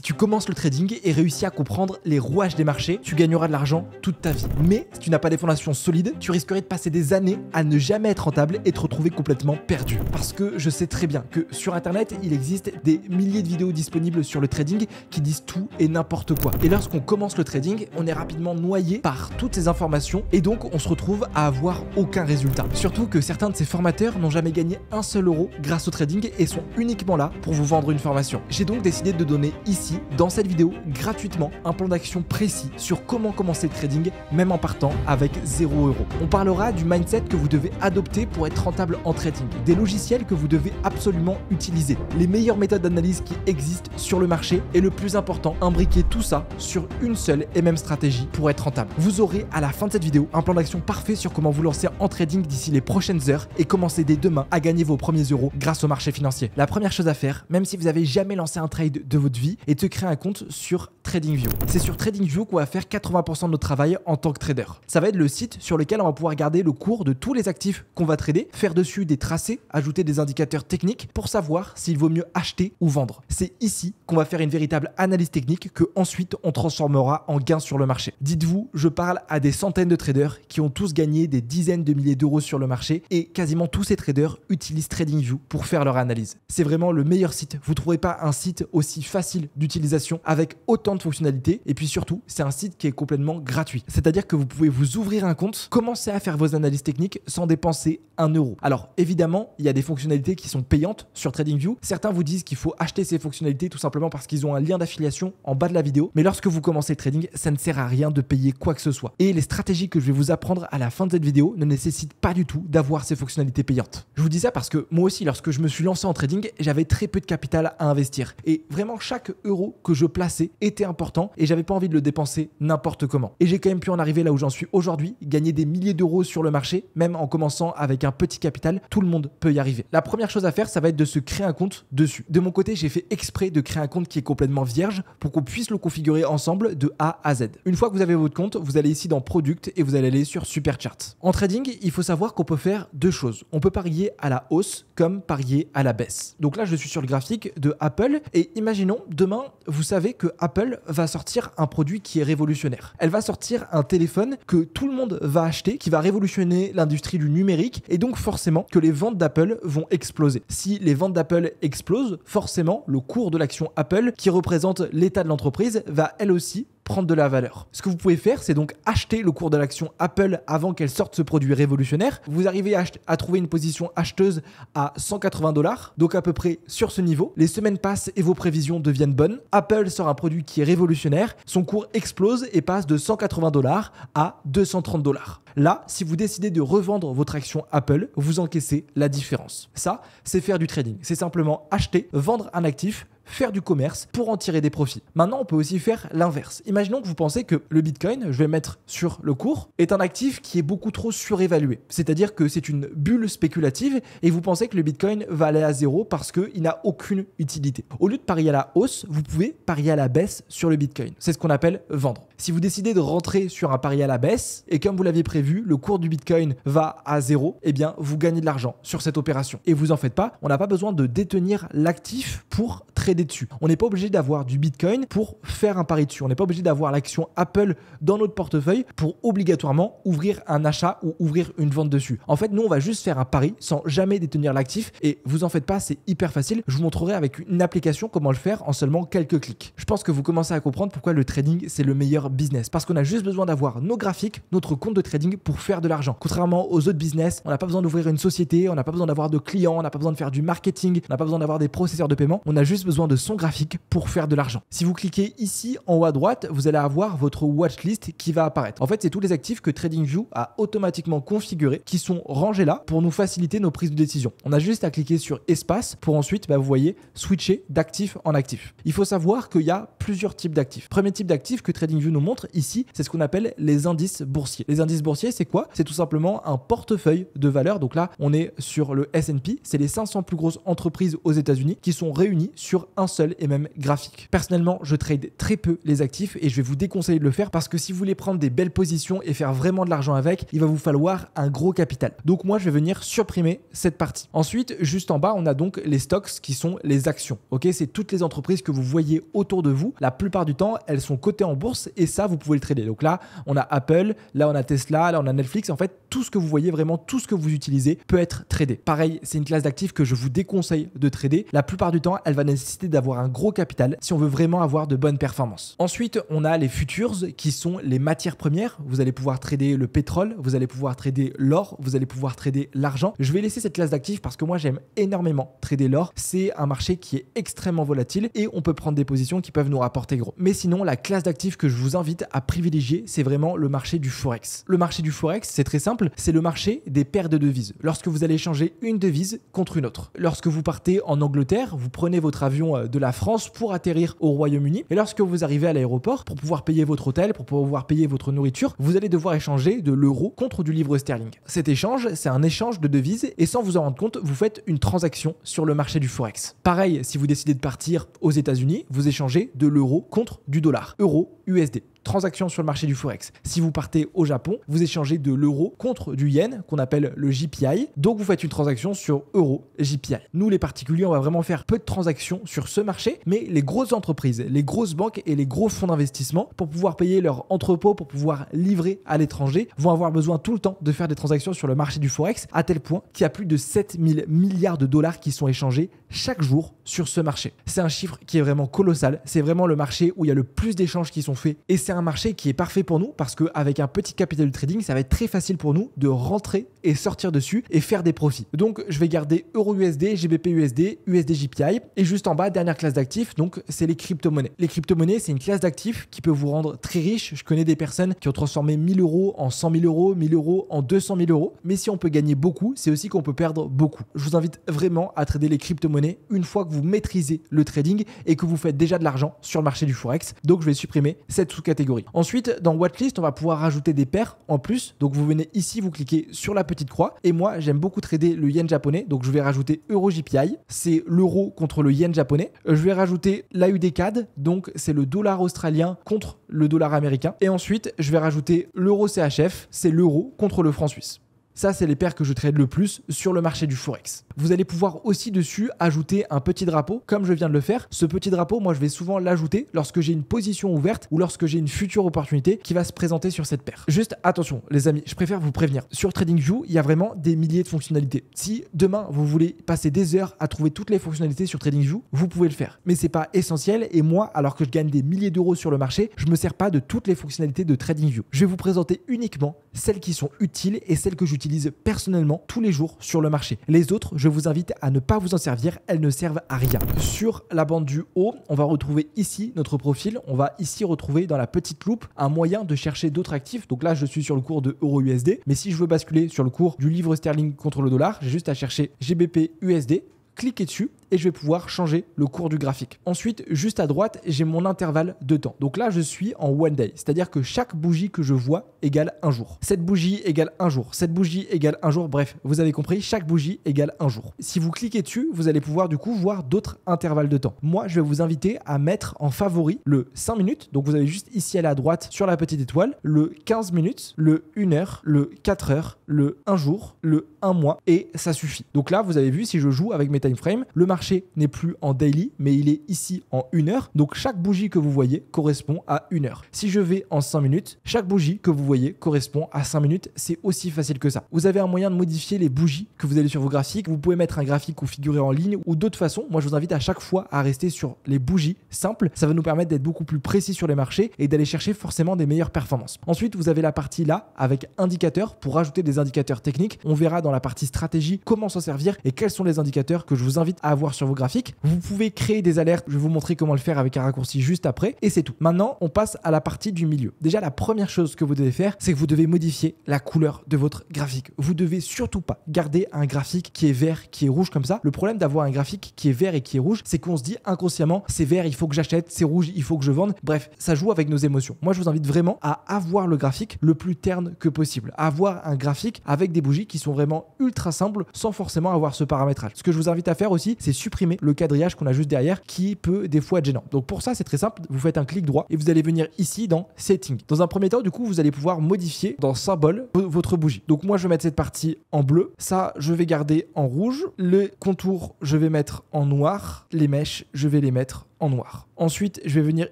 tu commences le trading et réussis à comprendre les rouages des marchés, tu gagneras de l'argent toute ta vie. Mais si tu n'as pas des fondations solides, tu risquerais de passer des années à ne jamais être rentable et te retrouver complètement perdu. Parce que je sais très bien que sur internet, il existe des milliers de vidéos disponibles sur le trading qui disent tout et n'importe quoi. Et lorsqu'on commence le trading, on est rapidement noyé par toutes ces informations et donc on se retrouve à avoir aucun résultat. Surtout que certains de ces formateurs n'ont jamais gagné un seul euro grâce au trading et sont uniquement là pour vous vendre une formation. J'ai donc décidé de donner ici, dans cette vidéo, gratuitement un plan d'action précis sur comment commencer le trading, même en partant avec 0 euros. On parlera du mindset que vous devez adopter pour être rentable en trading, des logiciels que vous devez absolument utiliser, les meilleures méthodes d'analyse qui existent sur le marché et le plus important, imbriquer tout ça sur une seule et même stratégie pour être rentable. Vous aurez à la fin de cette vidéo un plan d'action parfait sur comment vous lancer en trading d'ici les prochaines heures et commencer dès demain à gagner vos premiers euros grâce au marché financier. La première chose à faire, même si vous n'avez jamais lancé un trade de votre vie, est de créer un compte sur TradingView. C'est sur TradingView qu'on va faire 80% de notre travail en tant que trader. Ça va être le site sur lequel on va pouvoir garder le cours de tous les actifs qu'on va trader, faire dessus des tracés, ajouter des indicateurs techniques pour savoir s'il vaut mieux acheter ou vendre. C'est ici qu'on va faire une véritable analyse technique que ensuite on transformera en gains sur le marché. Dites-vous, je parle à des centaines de traders qui ont tous gagné des dizaines de milliers d'euros sur le marché et quasiment tous ces traders utilisent TradingView pour faire leur analyse. C'est vraiment le meilleur site. Vous ne trouverez pas un site aussi facile d'utilisation avec autant de fonctionnalités et puis surtout, c'est un site qui est complètement gratuit. C'est-à-dire que vous pouvez vous ouvrir un compte, commencer à faire vos analyses techniques sans dépenser 1 euro. Alors évidemment, il y a des fonctionnalités qui sont payantes sur TradingView. Certains vous disent qu'il faut acheter ces fonctionnalités tout simplement parce qu'ils ont un lien d'affiliation en bas de la vidéo. Mais lorsque vous commencez le trading, ça ne sert à rien de payer quoi que ce soit. Et les stratégies que je vais vous apprendre à la fin de cette vidéo ne nécessitent pas du tout d'avoir ces fonctionnalités payantes. Je vous dis ça parce que moi aussi, lorsque je me suis lancé en trading, j'avais très peu de capital à investir. Et vraiment, chaque euro que je plaçais était important et j'avais pas envie de le dépenser n'importe comment. Et j'ai quand même pu en arriver là où j'en suis aujourd'hui, gagner des milliers d'euros sur le marché, même en commençant avec un petit capital, tout le monde peut y arriver. La première chose à faire, ça va être de se créer un compte dessus. De mon côté, j'ai fait exprès de créer un compte qui est complètement vierge pour qu'on puisse le configurer ensemble de A à Z. Une fois que vous avez votre compte, vous allez ici dans Product et vous allez aller sur Supercharts. En trading, il faut savoir qu'on peut faire deux choses. On peut parier à la hausse comme parier à la baisse. Donc là, je suis sur le graphique de Apple et imaginons demain, vous savez que Apple va sortir un produit qui est révolutionnaire. Elle va sortir un téléphone que tout le monde va acheter, qui va révolutionner l'industrie du numérique et donc forcément que les ventes d'Apple vont exploser. Si les ventes d'Apple explosent, forcément le cours de l'action Apple, qui représente l'état de l'entreprise, va elle aussi prendre de la valeur. Ce que vous pouvez faire, c'est donc acheter le cours de l'action Apple avant qu'elle sorte ce produit révolutionnaire. Vous arrivez à trouver une position acheteuse à 180 $, donc à peu près sur ce niveau. Les semaines passent et vos prévisions deviennent bonnes. Apple sort un produit qui est révolutionnaire, son cours explose et passe de 180 $ à 230 $. Là, si vous décidez de revendre votre action Apple, vous encaissez la différence. Ça, c'est faire du trading. C'est simplement acheter, vendre un actif, faire du commerce pour en tirer des profits. Maintenant, on peut aussi faire l'inverse. Imaginons que vous pensez que le Bitcoin, je vais mettre sur le cours, est un actif qui est beaucoup trop surévalué. C'est-à-dire que c'est une bulle spéculative et vous pensez que le Bitcoin va aller à zéro parce qu'il n'a aucune utilité. Au lieu de parier à la hausse, vous pouvez parier à la baisse sur le Bitcoin. C'est ce qu'on appelle vendre. Si vous décidez de rentrer sur un pari à la baisse et comme vous l'aviez prévu, le cours du Bitcoin va à zéro, eh bien, vous gagnez de l'argent sur cette opération. Et vous en faites pas, on n'a pas besoin de détenir l'actif pour trader dessus. On n'est pas obligé d'avoir du Bitcoin pour faire un pari dessus. On n'est pas obligé d'avoir l'action Apple dans notre portefeuille pour obligatoirement ouvrir un achat ou ouvrir une vente dessus. En fait, nous, on va juste faire un pari sans jamais détenir l'actif et vous en faites pas, c'est hyper facile. Je vous montrerai avec une application comment le faire en seulement quelques clics. Je pense que vous commencez à comprendre pourquoi le trading, c'est le meilleur business. Parce qu'on a juste besoin d'avoir nos graphiques, notre compte de trading pour faire de l'argent. Contrairement aux autres business, on n'a pas besoin d'ouvrir une société, on n'a pas besoin d'avoir de clients, on n'a pas besoin de faire du marketing, on n'a pas besoin d'avoir des processeurs de paiement. On a juste besoin de son graphique pour faire de l'argent. Si vous cliquez ici en haut à droite, vous allez avoir votre watchlist qui va apparaître. En fait, c'est tous les actifs que TradingView a automatiquement configurés qui sont rangés là pour nous faciliter nos prises de décision. On a juste à cliquer sur espace pour ensuite, vous voyez, switcher d'actif en actif. Il faut savoir qu'il y a plusieurs types d'actifs. Premier type d'actif que TradingView nous montre ici, c'est ce qu'on appelle les indices boursiers. Les indices boursiers, c'est quoi? C'est tout simplement un portefeuille de valeurs. Donc là, on est sur le S&P, c'est les 500 plus grosses entreprises aux États-Unis qui sont réunies sur un seul et même graphique. Personnellement, je trade très peu les actifs et je vais vous déconseiller de le faire parce que si vous voulez prendre des belles positions et faire vraiment de l'argent avec, il va vous falloir un gros capital. Donc moi, je vais venir supprimer cette partie. Ensuite, juste en bas, on a donc les stocks qui sont les actions. Ok, c'est toutes les entreprises que vous voyez autour de vous. La plupart du temps, elles sont cotées en bourse et ça, vous pouvez le trader. Donc là, on a Apple, là, on a Tesla, là, on a Netflix. En fait, tout ce que vous voyez, vraiment tout ce que vous utilisez peut être tradé. Pareil, c'est une classe d'actifs que je vous déconseille de trader. La plupart du temps, elle va nécessiter d'avoir un gros capital si on veut vraiment avoir de bonnes performances. Ensuite, on a les futures qui sont les matières premières. Vous allez pouvoir trader le pétrole, vous allez pouvoir trader l'or, vous allez pouvoir trader l'argent. Je vais laisser cette classe d'actifs parce que moi, j'aime énormément trader l'or. C'est un marché qui est extrêmement volatile et on peut prendre des positions qui peuvent nous rapporter gros. Mais sinon, la classe d'actifs que je vous invite à privilégier, c'est vraiment le marché du Forex. Le marché du Forex, c'est très simple, c'est le marché des paires de devises. Lorsque vous allez échanger une devise contre une autre. Lorsque vous partez en Angleterre, vous prenez votre avion de la France pour atterrir au Royaume-Uni et lorsque vous arrivez à l'aéroport, pour pouvoir payer votre hôtel, pour pouvoir payer votre nourriture, vous allez devoir échanger de l'euro contre du livre sterling. Cet échange, c'est un échange de devises et sans vous en rendre compte, vous faites une transaction sur le marché du Forex. Pareil, si vous décidez de partir aux États-Unis, vous échangez de l'euro contre du dollar. Euro, USD. Transaction sur le marché du Forex. Si vous partez au Japon, vous échangez de l'euro contre du yen qu'on appelle le JPY. Donc vous faites une transaction sur euro JPY. Nous les particuliers, on va vraiment faire peu de transactions sur ce marché, mais les grosses entreprises, les grosses banques et les gros fonds d'investissement pour pouvoir payer leurs entrepôts, pour pouvoir livrer à l'étranger, vont avoir besoin tout le temps de faire des transactions sur le marché du Forex à tel point qu'il y a plus de 7000 milliards de dollars qui sont échangés chaque jour sur ce marché. C'est un chiffre qui est vraiment colossal. C'est vraiment le marché où il y a le plus d'échanges qui sont faits et c'est un marché qui est parfait pour nous parce qu'avec un petit capital de trading, ça va être très facile pour nous de rentrer et sortir dessus et faire des profits. Donc, je vais garder EURUSD, GBPUSD, USDJPY et juste en bas, dernière classe d'actifs, donc c'est les crypto-monnaies. Les crypto-monnaies, c'est une classe d'actifs qui peut vous rendre très riche. Je connais des personnes qui ont transformé 1000 euros en 100 000 euros, 1000 euros en 200 000 euros. Mais si on peut gagner beaucoup, c'est aussi qu'on peut perdre beaucoup. Je vous invite vraiment à trader les crypto-monnaies une fois que vous maîtrisez le trading et que vous faites déjà de l'argent sur le marché du Forex. Donc, je vais supprimer cette sous-catégorie. Ensuite, dans Watchlist, on va pouvoir rajouter des paires en plus. Donc, vous venez ici, vous cliquez sur la petite croix. Et moi, j'aime beaucoup trader le yen japonais. Donc, je vais rajouter EUROJPY. C'est l'euro contre le yen japonais. Je vais rajouter l'AUD-CAD. Donc, c'est le dollar australien contre le dollar américain. Et ensuite, je vais rajouter l'euro CHF. C'est l'euro contre le franc suisse. Ça, c'est les paires que je trade le plus sur le marché du Forex. Vous allez pouvoir aussi dessus ajouter un petit drapeau, comme je viens de le faire. Ce petit drapeau, moi, je vais souvent l'ajouter lorsque j'ai une position ouverte ou lorsque j'ai une future opportunité qui va se présenter sur cette paire. Juste attention, les amis, je préfère vous prévenir. Sur TradingView, il y a vraiment des milliers de fonctionnalités. Si demain, vous voulez passer des heures à trouver toutes les fonctionnalités sur TradingView, vous pouvez le faire. Mais c'est pas essentiel et moi, alors que je gagne des milliers d'euros sur le marché, je me sers pas de toutes les fonctionnalités de TradingView. Je vais vous présenter uniquement celles qui sont utiles et celles que j'utilise personnellement tous les jours sur le marché. Les autres, je vous invite à ne pas vous en servir, elles ne servent à rien. Sur la bande du haut, on va retrouver ici notre profil. On va ici retrouver dans la petite loupe un moyen de chercher d'autres actifs. Donc là, je suis sur le cours de EURUSD, mais si je veux basculer sur le cours du livre sterling contre le dollar, j'ai juste à chercher GBPUSD, cliquer dessus et je vais pouvoir changer le cours du graphique. Ensuite, juste à droite, j'ai mon intervalle de temps. Donc là, je suis en one day, c'est-à-dire que chaque bougie que je vois égale un jour. Cette bougie égale un jour. Cette bougie égale un jour. Bref, vous avez compris, chaque bougie égale un jour. Si vous cliquez dessus, vous allez pouvoir du coup voir d'autres intervalles de temps. Moi, je vais vous inviter à mettre en favori le 5 minutes. Donc vous avez juste ici à droite sur la petite étoile, le 15 minutes, le 1 heure, le 4 heures, le 1 jour, le 1 mois et ça suffit. Donc là, vous avez vu, si je joue avec mes time frames, le marché n'est plus en daily, mais il est ici en 1 heure. Donc chaque bougie que vous voyez correspond à 1 heure. Si je vais en 5 minutes, chaque bougie que vous voyez correspond à 5 minutes. C'est aussi facile que ça. Vous avez un moyen de modifier les bougies que vous avez sur vos graphiques. Vous pouvez mettre un graphique ou figurer en ligne ou d'autres façons. Moi, je vous invite à chaque fois à rester sur les bougies simples. Ça va nous permettre d'être beaucoup plus précis sur les marchés et d'aller chercher forcément des meilleures performances. Ensuite, vous avez la partie là avec indicateurs pour rajouter des indicateurs techniques. On verra dans la partie stratégie comment s'en servir et quels sont les indicateurs que je vous invite à avoir voir sur vos graphiques. Vous pouvez créer des alertes. Je vais vous montrer comment le faire avec un raccourci juste après. Et c'est tout. Maintenant, on passe à la partie du milieu. Déjà, la première chose que vous devez faire, c'est que vous devez modifier la couleur de votre graphique. Vous devez surtout pas garder un graphique qui est vert, qui est rouge comme ça. Le problème d'avoir un graphique qui est vert et qui est rouge, c'est qu'on se dit inconsciemment, c'est vert, il faut que j'achète, c'est rouge, il faut que je vende. Bref, ça joue avec nos émotions. Moi, je vous invite vraiment à avoir le graphique le plus terne que possible. À avoir un graphique avec des bougies qui sont vraiment ultra simples sans forcément avoir ce paramétrage. Ce que je vous invite à faire aussi, c'est supprimer le quadrillage qu'on a juste derrière qui peut des fois être gênant. Donc pour ça, c'est très simple. Vous faites un clic droit et vous allez venir ici dans Settings. Dans un premier temps, du coup, vous allez pouvoir modifier dans Symbole votre bougie. Donc moi, je vais mettre cette partie en bleu. Ça, je vais garder en rouge. Le contour, je vais mettre en noir. Les mèches, je vais les mettre en noir. Ensuite, je vais venir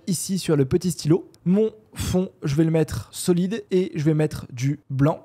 ici sur le petit stylo. Mon fond, je vais le mettre solide et je vais mettre du blanc.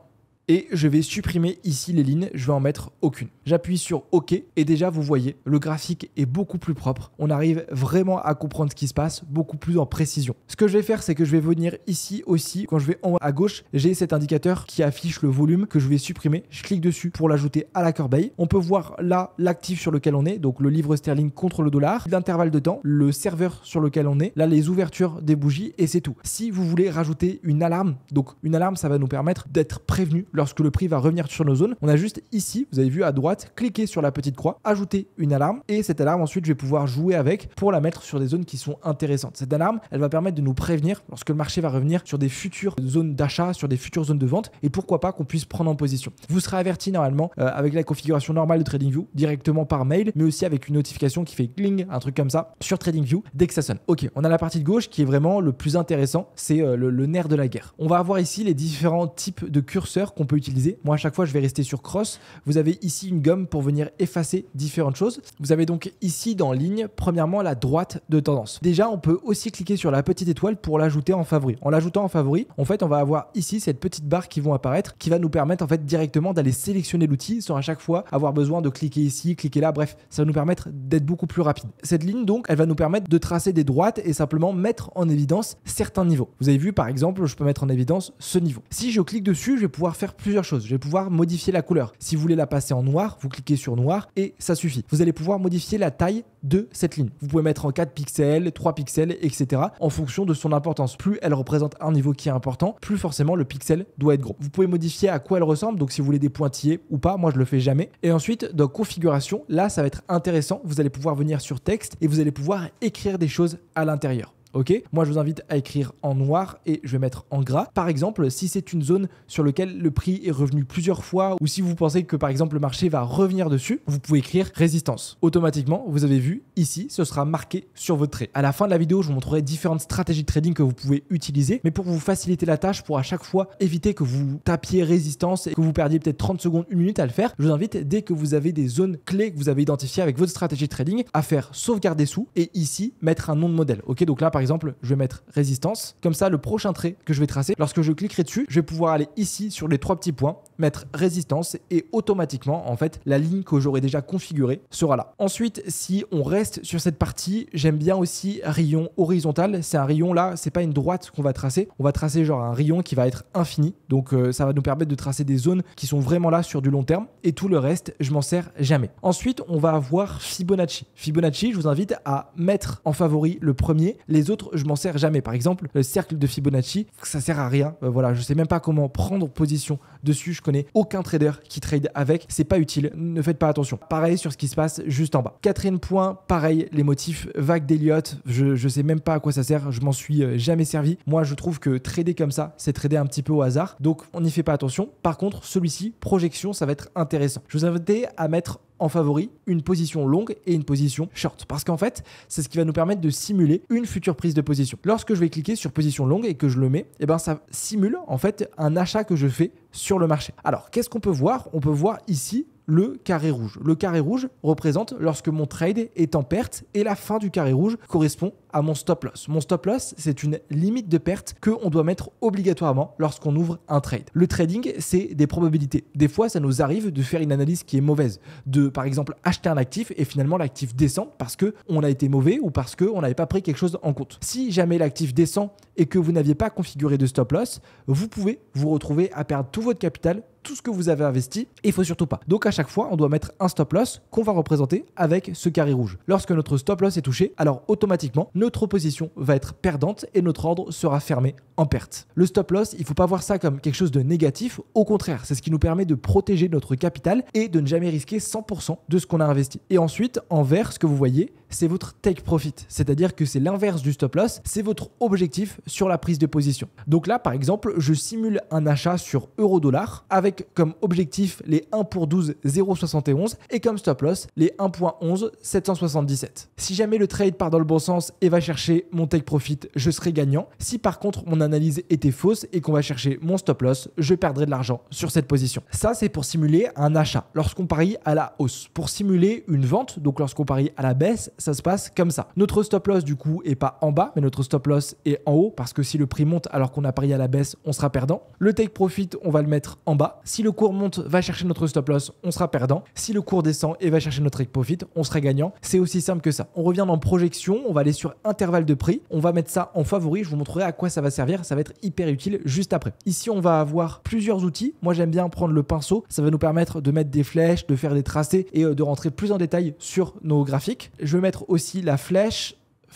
Et je vais supprimer ici les lignes, je vais en mettre aucune. J'appuie sur OK et déjà vous voyez, le graphique est beaucoup plus propre. On arrive vraiment à comprendre ce qui se passe, beaucoup plus en précision. Ce que je vais faire, c'est que je vais venir ici aussi. Quand je vais en haut à gauche, j'ai cet indicateur qui affiche le volume que je vais supprimer. Je clique dessus pour l'ajouter à la corbeille. On peut voir là l'actif sur lequel on est, donc le livre sterling contre le dollar, l'intervalle de temps, le serveur sur lequel on est, là les ouvertures des bougies et c'est tout. Si vous voulez rajouter une alarme, donc une alarme, ça va nous permettre d'être prévenu lorsque le prix va revenir sur nos zones. On a juste ici, vous avez vu à droite, cliquer sur la petite croix, ajouter une alarme et cette alarme ensuite je vais pouvoir jouer avec pour la mettre sur des zones qui sont intéressantes. Cette alarme, elle va permettre de nous prévenir lorsque le marché va revenir sur des futures zones d'achat, sur des futures zones de vente et pourquoi pas qu'on puisse prendre en position. Vous serez averti normalement avec la configuration normale de TradingView directement par mail, mais aussi avec une notification qui fait cling, un truc comme ça sur TradingView dès que ça sonne. Ok, on a la partie de gauche qui est vraiment le plus intéressant, c'est le nerf de la guerre. On va avoir ici les différents types de curseurs qu'on peut utiliser. Moi, à chaque fois, je vais rester sur cross. Vous avez ici une gomme pour venir effacer différentes choses. Vous avez donc ici dans ligne, premièrement, la droite de tendance. Déjà, on peut aussi cliquer sur la petite étoile pour l'ajouter en favori. En l'ajoutant en favori, en fait, on va avoir ici cette petite barre qui vont apparaître, qui va nous permettre en fait directement d'aller sélectionner l'outil sans à chaque fois avoir besoin de cliquer ici, cliquer là. Bref, ça va nous permettre d'être beaucoup plus rapide. Cette ligne, donc, elle va nous permettre de tracer des droites et simplement mettre en évidence certains niveaux. Vous avez vu, par exemple, je peux mettre en évidence ce niveau. Si je clique dessus, je vais pouvoir faire plusieurs choses. Je vais pouvoir modifier la couleur. Si vous voulez la passer en noir, vous cliquez sur noir et ça suffit. Vous allez pouvoir modifier la taille de cette ligne. Vous pouvez mettre en 4 pixels, 3 pixels, etc. en fonction de son importance. Plus elle représente un niveau qui est important, plus forcément le pixel doit être gros. Vous pouvez modifier à quoi elle ressemble, donc si vous voulez des pointillés ou pas, moi je le fais jamais. Et ensuite, dans configuration, là ça va être intéressant. Vous allez pouvoir venir sur texte et vous allez pouvoir écrire des choses à l'intérieur. Ok, moi je vous invite à écrire en noir et je vais mettre en gras. Par exemple, si c'est une zone sur laquelle le prix est revenu plusieurs fois ou si vous pensez que par exemple le marché va revenir dessus, vous pouvez écrire résistance. Automatiquement, vous avez vu ici, ce sera marqué sur votre trait. À la fin de la vidéo, je vous montrerai différentes stratégies de trading que vous pouvez utiliser, mais pour vous faciliter la tâche, pour à chaque fois éviter que vous tapiez résistance et que vous perdiez peut-être 30 secondes, 1 minute à le faire, je vous invite dès que vous avez des zones clés que vous avez identifiées avec votre stratégie de trading à faire sauvegarder sous et ici mettre un nom de modèle. Ok, donc là par exemple, je vais mettre résistance. Comme ça, le prochain trait que je vais tracer, lorsque je cliquerai dessus, je vais pouvoir aller ici sur les 3 petits points, mettre résistance et automatiquement, en fait, la ligne que j'aurai déjà configurée sera là. Ensuite, si on reste sur cette partie, j'aime bien aussi rayon horizontal. C'est un rayon là, c'est pas une droite qu'on va tracer. On va tracer genre un rayon qui va être infini. Donc, ça va nous permettre de tracer des zones qui sont vraiment là sur du long terme et tout le reste, je m'en sers jamais. Ensuite, on va avoir Fibonacci. Fibonacci, je vous invite à mettre en favori le premier. Les autres, je m'en sers jamais. Par exemple, le cercle de Fibonacci, ça sert à rien. Voilà, je sais même pas comment prendre position dessus. Je connais aucun trader qui trade avec. C'est pas utile. Ne faites pas attention. Pareil sur ce qui se passe juste en bas. Quatrième point, pareil, les motifs vagues d'Elliott. Je sais même pas à quoi ça sert. Je m'en suis jamais servi. Moi, je trouve que trader comme ça, c'est trader un petit peu au hasard. Donc, on n'y fait pas attention. Par contre, celui-ci, projection, ça va être intéressant. Je vous invite à mettre en favori une position longue et une position short parce qu'en fait c'est ce qui va nous permettre de simuler une future prise de position. Lorsque je vais cliquer sur position longue et que je le mets, et ben ça simule en fait un achat que je fais sur le marché. Alors qu'est-ce qu'on peut voir? On peut voir ici le carré rouge. Le carré rouge représente lorsque mon trade est en perte et la fin du carré rouge correspond à mon stop loss. Mon stop loss, c'est une limite de perte qu'on doit mettre obligatoirement lorsqu'on ouvre un trade. Le trading, c'est des probabilités. Des fois, ça nous arrive de faire une analyse qui est mauvaise, de par exemple acheter un actif et finalement l'actif descend parce qu'on a été mauvais ou parce qu'on n'avait pas pris quelque chose en compte. Si jamais l'actif descend et que vous n'aviez pas configuré de stop loss, vous pouvez vous retrouver à perdre tout votre capital tout ce que vous avez investi et il faut surtout pas. Donc à chaque fois, on doit mettre un stop loss qu'on va représenter avec ce carré rouge. Lorsque notre stop loss est touché, alors automatiquement, notre position va être perdante et notre ordre sera fermé en perte. Le stop loss, il ne faut pas voir ça comme quelque chose de négatif. Au contraire, c'est ce qui nous permet de protéger notre capital et de ne jamais risquer 100% de ce qu'on a investi. Et ensuite, en vert, ce que vous voyez, c'est votre take profit. C'est-à-dire que c'est l'inverse du stop loss, c'est votre objectif sur la prise de position. Donc là, par exemple, je simule un achat sur euro-dollar avec comme objectif les 1 pour 12 0,71 et comme stop loss les 1.11 777. Si jamais le trade part dans le bon sens et va chercher mon take profit, je serai gagnant. Si par contre mon analyse était fausse et qu'on va chercher mon stop loss, je perdrai de l'argent sur cette position. Ça, c'est pour simuler un achat lorsqu'on parie à la hausse. Pour simuler une vente, donc lorsqu'on parie à la baisse, ça se passe comme ça. Notre stop loss du coup est pas en bas, mais notre stop loss est en haut parce que si le prix monte alors qu'on a parié à la baisse, on sera perdant. Le take profit, on va le mettre en bas. Si le cours monte, va chercher notre stop loss, on sera perdant. Si le cours descend et va chercher notre take profit, on sera gagnant. C'est aussi simple que ça. On revient dans projection, on va aller sur intervalle de prix, on va mettre ça en favori, je vous montrerai à quoi ça va servir, ça va être hyper utile juste après. Ici, on va avoir plusieurs outils. Moi, j'aime bien prendre le pinceau, ça va nous permettre de mettre des flèches, de faire des tracés et de rentrer plus en détail sur nos graphiques. Je vais mettre aussi la flèche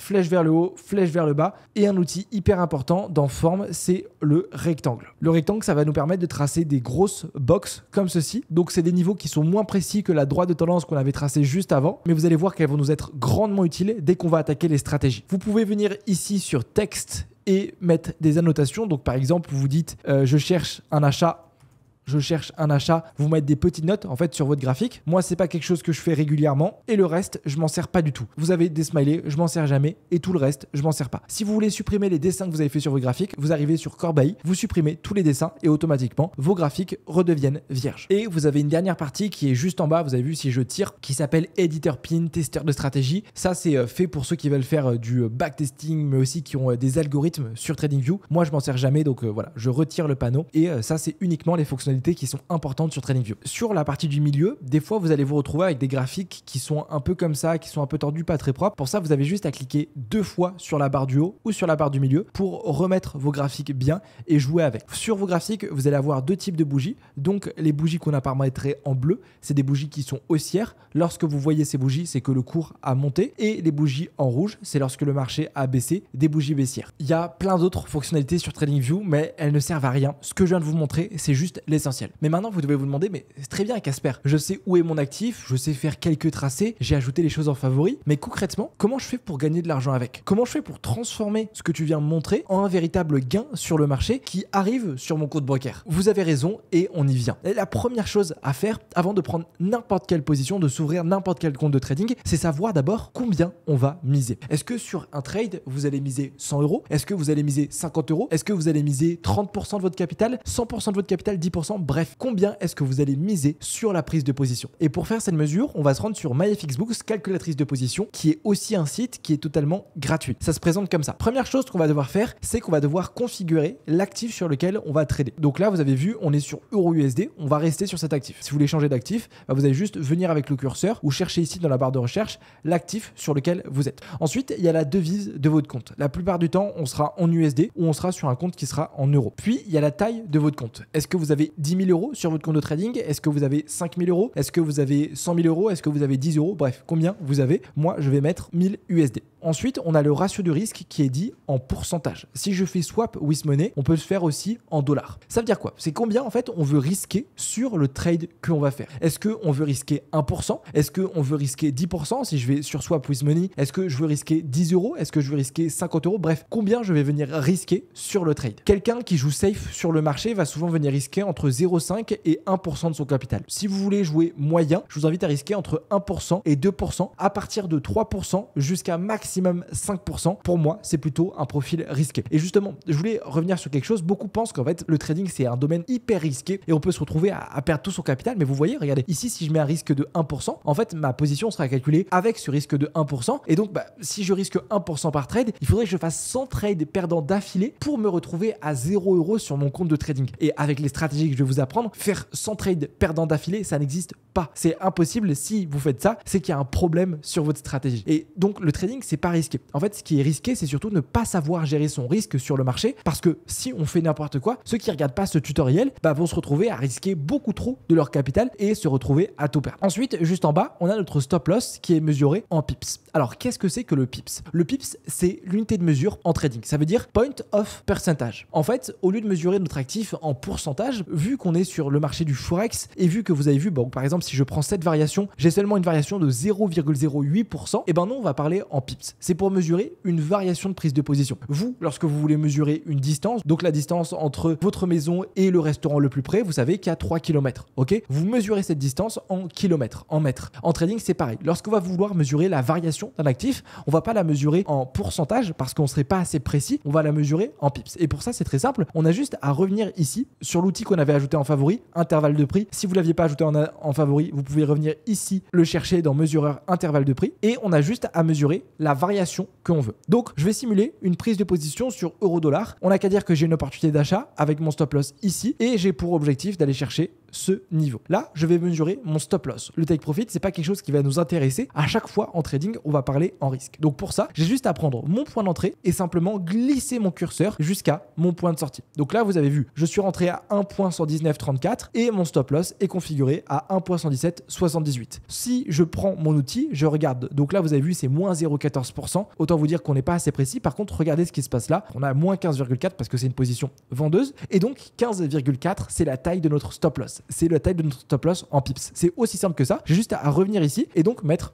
vers le haut, flèche vers le bas et un outil hyper important dans forme, c'est le rectangle. Le rectangle, ça va nous permettre de tracer des grosses boxes comme ceci. Donc, c'est des niveaux qui sont moins précis que la droite de tendance qu'on avait tracée juste avant, mais vous allez voir qu'elles vont nous être grandement utiles dès qu'on va attaquer les stratégies. Vous pouvez venir ici sur texte et mettre des annotations. Donc, par exemple, vous dites je cherche un achat, vous mettez des petites notes en fait sur votre graphique. Moi, c'est pas quelque chose que je fais régulièrement et le reste, je m'en sers pas du tout. Vous avez des smileys, je m'en sers jamais et tout le reste, je m'en sers pas. Si vous voulez supprimer les dessins que vous avez fait sur vos graphiques, vous arrivez sur Corbeil, vous supprimez tous les dessins et automatiquement, vos graphiques redeviennent vierges. Et vous avez une dernière partie qui est juste en bas, vous avez vu si je tire, qui s'appelle Editor Pin, testeur de stratégie. Ça, c'est fait pour ceux qui veulent faire du backtesting, mais aussi qui ont des algorithmes sur TradingView. Moi, je m'en sers jamais, donc voilà, je retire le panneau et ça, c'est uniquement les fonctionnalités qui sont importantes sur TradingView. Sur la partie du milieu, des fois vous allez vous retrouver avec des graphiques qui sont un peu comme ça, qui sont un peu tordus, pas très propres. Pour ça, vous avez juste à cliquer 2 fois sur la barre du haut ou sur la barre du milieu pour remettre vos graphiques bien et jouer avec. Sur vos graphiques, vous allez avoir 2 types de bougies. Donc les bougies qu'on a paramétrées en bleu, c'est des bougies qui sont haussières. Lorsque vous voyez ces bougies, c'est que le cours a monté. Et les bougies en rouge, c'est lorsque le marché a baissé, des bougies baissières. Il y a plein d'autres fonctionnalités sur TradingView, mais elles ne servent à rien. Ce que je viens de vous montrer, c'est juste l'essentiel. Mais maintenant, vous devez vous demander, mais c'est très bien Casper, je sais où est mon actif, je sais faire quelques tracés, j'ai ajouté les choses en favori, mais concrètement, comment je fais pour gagner de l'argent avec? Comment je fais pour transformer ce que tu viens de montrer en un véritable gain sur le marché qui arrive sur mon compte bancaire? Vous avez raison et on y vient. Et la première chose à faire avant de prendre n'importe quelle position, de s'ouvrir n'importe quel compte de trading, c'est savoir d'abord combien on va miser. Est-ce que sur un trade, vous allez miser 100 €? Est-ce que vous allez miser 50 €? Est-ce que vous allez miser 30% de votre capital? 100% de votre capital? 10%? Bref, combien est-ce que vous allez miser sur la prise de position? Et pour faire cette mesure, on va se rendre sur MyFXBooks, calculatrice de position, qui est aussi un site qui est totalement gratuit. Ça se présente comme ça. Première chose qu'on va devoir faire, c'est qu'on va devoir configurer l'actif sur lequel on va trader. Donc là, vous avez vu, on est sur EURUSD, on va rester sur cet actif. Si vous voulez changer d'actif, vous allez juste venir avec le curseur ou chercher ici dans la barre de recherche l'actif sur lequel vous êtes. Ensuite, il y a la devise de votre compte. La plupart du temps, on sera en USD ou on sera sur un compte qui sera en euros. Puis, il y a la taille de votre compte. Est-ce que vous avez 10 000 € sur votre compte de trading? Est-ce que vous avez 5 000 €? Est-ce que vous avez 100 000 €? Est-ce que vous avez 10 €? Bref, combien vous avez? Moi, je vais mettre 1000 USD. Ensuite, on a le ratio du risque qui est dit en pourcentage. Si je fais swap with money, on peut le faire aussi en dollars. Ça veut dire quoi? C'est combien en fait on veut risquer sur le trade qu'on va faire. Est-ce qu'on veut risquer 1%? Est-ce qu'on veut risquer 10% si je vais sur swap with money? Est-ce que je veux risquer 10 €? Est-ce que je veux risquer 50 €? Bref, combien je vais venir risquer sur le trade? Quelqu'un qui joue safe sur le marché va souvent venir risquer entre 0,5 et 1% de son capital. Si vous voulez jouer moyen, je vous invite à risquer entre 1% et 2%, à partir de 3% jusqu'à maximum 5%. Pour moi, c'est plutôt un profil risqué. Et justement, je voulais revenir sur quelque chose. Beaucoup pensent qu'en fait, le trading, c'est un domaine hyper risqué et on peut se retrouver à perdre tout son capital. Mais vous voyez, regardez, ici, si je mets un risque de 1%, en fait, ma position sera calculée avec ce risque de 1%. Et donc, si je risque 1% par trade, il faudrait que je fasse 100 trades perdants d'affilée pour me retrouver à 0 € sur mon compte de trading. Et avec les stratégies que je vais vous apprendre, faire 100 trades perdants d'affilée, ça n'existe pas. C'est impossible. Si vous faites ça, c'est qu'il y a un problème sur votre stratégie. Et donc, le trading, c'est pas risqué. En fait, ce qui est risqué, c'est surtout ne pas savoir gérer son risque sur le marché, parce que si on fait n'importe quoi, ceux qui regardent pas ce tutoriel vont se retrouver à risquer beaucoup trop de leur capital et se retrouver à tout perdre. Ensuite, juste en bas, on a notre stop loss qui est mesuré en pips. Alors, qu'est-ce que c'est que le pips? Le pips, c'est l'unité de mesure en trading. Ça veut dire point of percentage. En fait, au lieu de mesurer notre actif en pourcentage, vu qu'on est sur le marché du forex et vu que vous avez vu, par exemple, si je prends cette variation, j'ai seulement une variation de 0,08%, et non, on va parler en pips. C'est pour mesurer une variation de prise de position. Vous, lorsque vous voulez mesurer une distance, donc la distance entre votre maison et le restaurant le plus près, vous savez qu'il y a 3 km. Ok, vous mesurez cette distance en kilomètres, en mètres. En trading, c'est pareil. Lorsqu'on va vouloir mesurer la variation d'un actif, on va pas la mesurer en pourcentage parce qu'on serait pas assez précis, on va la mesurer en pips. Et pour ça, c'est très simple. On a juste à revenir ici sur l'outil qu'on avait ajouté en favori, intervalle de prix. Si vous l'aviez pas ajouté en favori, vous pouvez revenir ici, le chercher dans mesureur intervalle de prix et on a juste à mesurer la variation qu'on veut. Donc, je vais simuler une prise de position sur euro-dollar. On n'a qu'à dire que j'ai une opportunité d'achat avec mon stop loss ici et j'ai pour objectif d'aller chercher ce niveau. Là, je vais mesurer mon stop loss. Le take profit, c'est pas quelque chose qui va nous intéresser. À chaque fois en trading, on va parler en risque. Donc pour ça, j'ai juste à prendre mon point d'entrée et simplement glisser mon curseur jusqu'à mon point de sortie. Donc là, vous avez vu, je suis rentré à 1.11934 et mon stop loss est configuré à 1.11778. Si je prends mon outil, je regarde. Donc là, vous avez vu, c'est moins 0,14%. Autant vous dire qu'on n'est pas assez précis. Par contre, regardez ce qui se passe là. On a moins 15,4 parce que c'est une position vendeuse. Et donc 15,4, c'est la taille de notre stop loss. C'est la taille de notre stop loss en pips. C'est aussi simple que ça. J'ai juste à revenir ici et donc mettre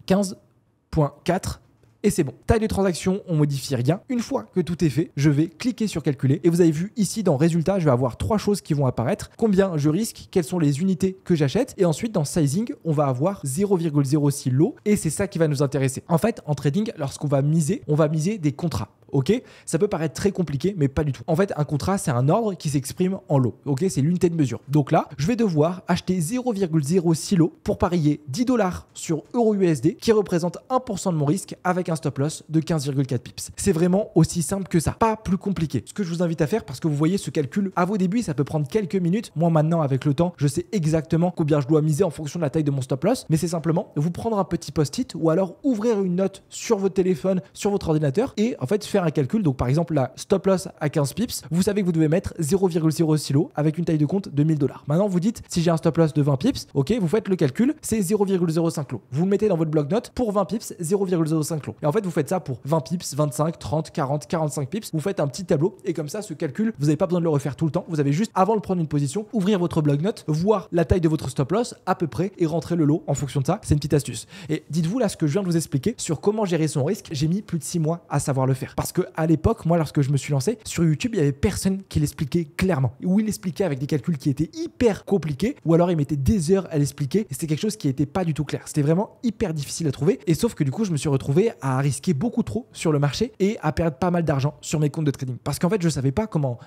15,4 et c'est bon. Taille de transaction, on modifie rien. Une fois que tout est fait, je vais cliquer sur calculer et vous avez vu ici dans résultat, je vais avoir 3 choses qui vont apparaître. Combien je risque, quelles sont les unités que j'achète et ensuite dans sizing, on va avoir 0,06 lot et c'est ça qui va nous intéresser. En fait, en trading, lorsqu'on va miser, on va miser des contrats. Ok, ça peut paraître très compliqué, mais pas du tout. En fait, un contrat, c'est un ordre qui s'exprime en lot. Ok, c'est l'unité de mesure. Donc là, je vais devoir acheter 0,06 lot pour parier 10 $ sur euro-USD qui représente 1% de mon risque avec un stop loss de 15,4 pips. C'est vraiment aussi simple que ça, pas plus compliqué. Ce que je vous invite à faire, parce que vous voyez ce calcul à vos débuts, ça peut prendre quelques minutes. Moi maintenant, avec le temps, je sais exactement combien je dois miser en fonction de la taille de mon stop loss, mais c'est simplement vous prendre un petit post-it ou alors ouvrir une note sur votre téléphone, sur votre ordinateur et en fait faire un calcul. Donc par exemple la stop loss à 15 pips, vous savez que vous devez mettre 0,06 lot avec une taille de compte de 1000 $. Maintenant vous dites si j'ai un stop loss de 20 pips, ok, vous faites le calcul, c'est 0,05 lot. Vous le mettez dans votre bloc-notes pour 20 pips, 0,05 lot. Et en fait vous faites ça pour 20 pips, 25, 30, 40, 45 pips. Vous faites un petit tableau et comme ça ce calcul, vous n'avez pas besoin de le refaire tout le temps. Vous avez juste avant de prendre une position, ouvrir votre bloc-notes, voir la taille de votre stop loss à peu près et rentrer le lot en fonction de ça. C'est une petite astuce. Et dites-vous là ce que je viens de vous expliquer sur comment gérer son risque, j'ai mis plus de 6 mois à savoir le faire. Parce que à l'époque, moi, lorsque je me suis lancé sur YouTube, il y avait personne qui l'expliquait clairement. Ou il l'expliquait avec des calculs qui étaient hyper compliqués, ou alors il mettait des heures à l'expliquer. Et c'était quelque chose qui n'était pas du tout clair. C'était vraiment hyper difficile à trouver. Et sauf que du coup, je me suis retrouvé à risquer beaucoup trop sur le marché et à perdre pas mal d'argent sur mes comptes de trading. Parce qu'en fait, je savais pas comment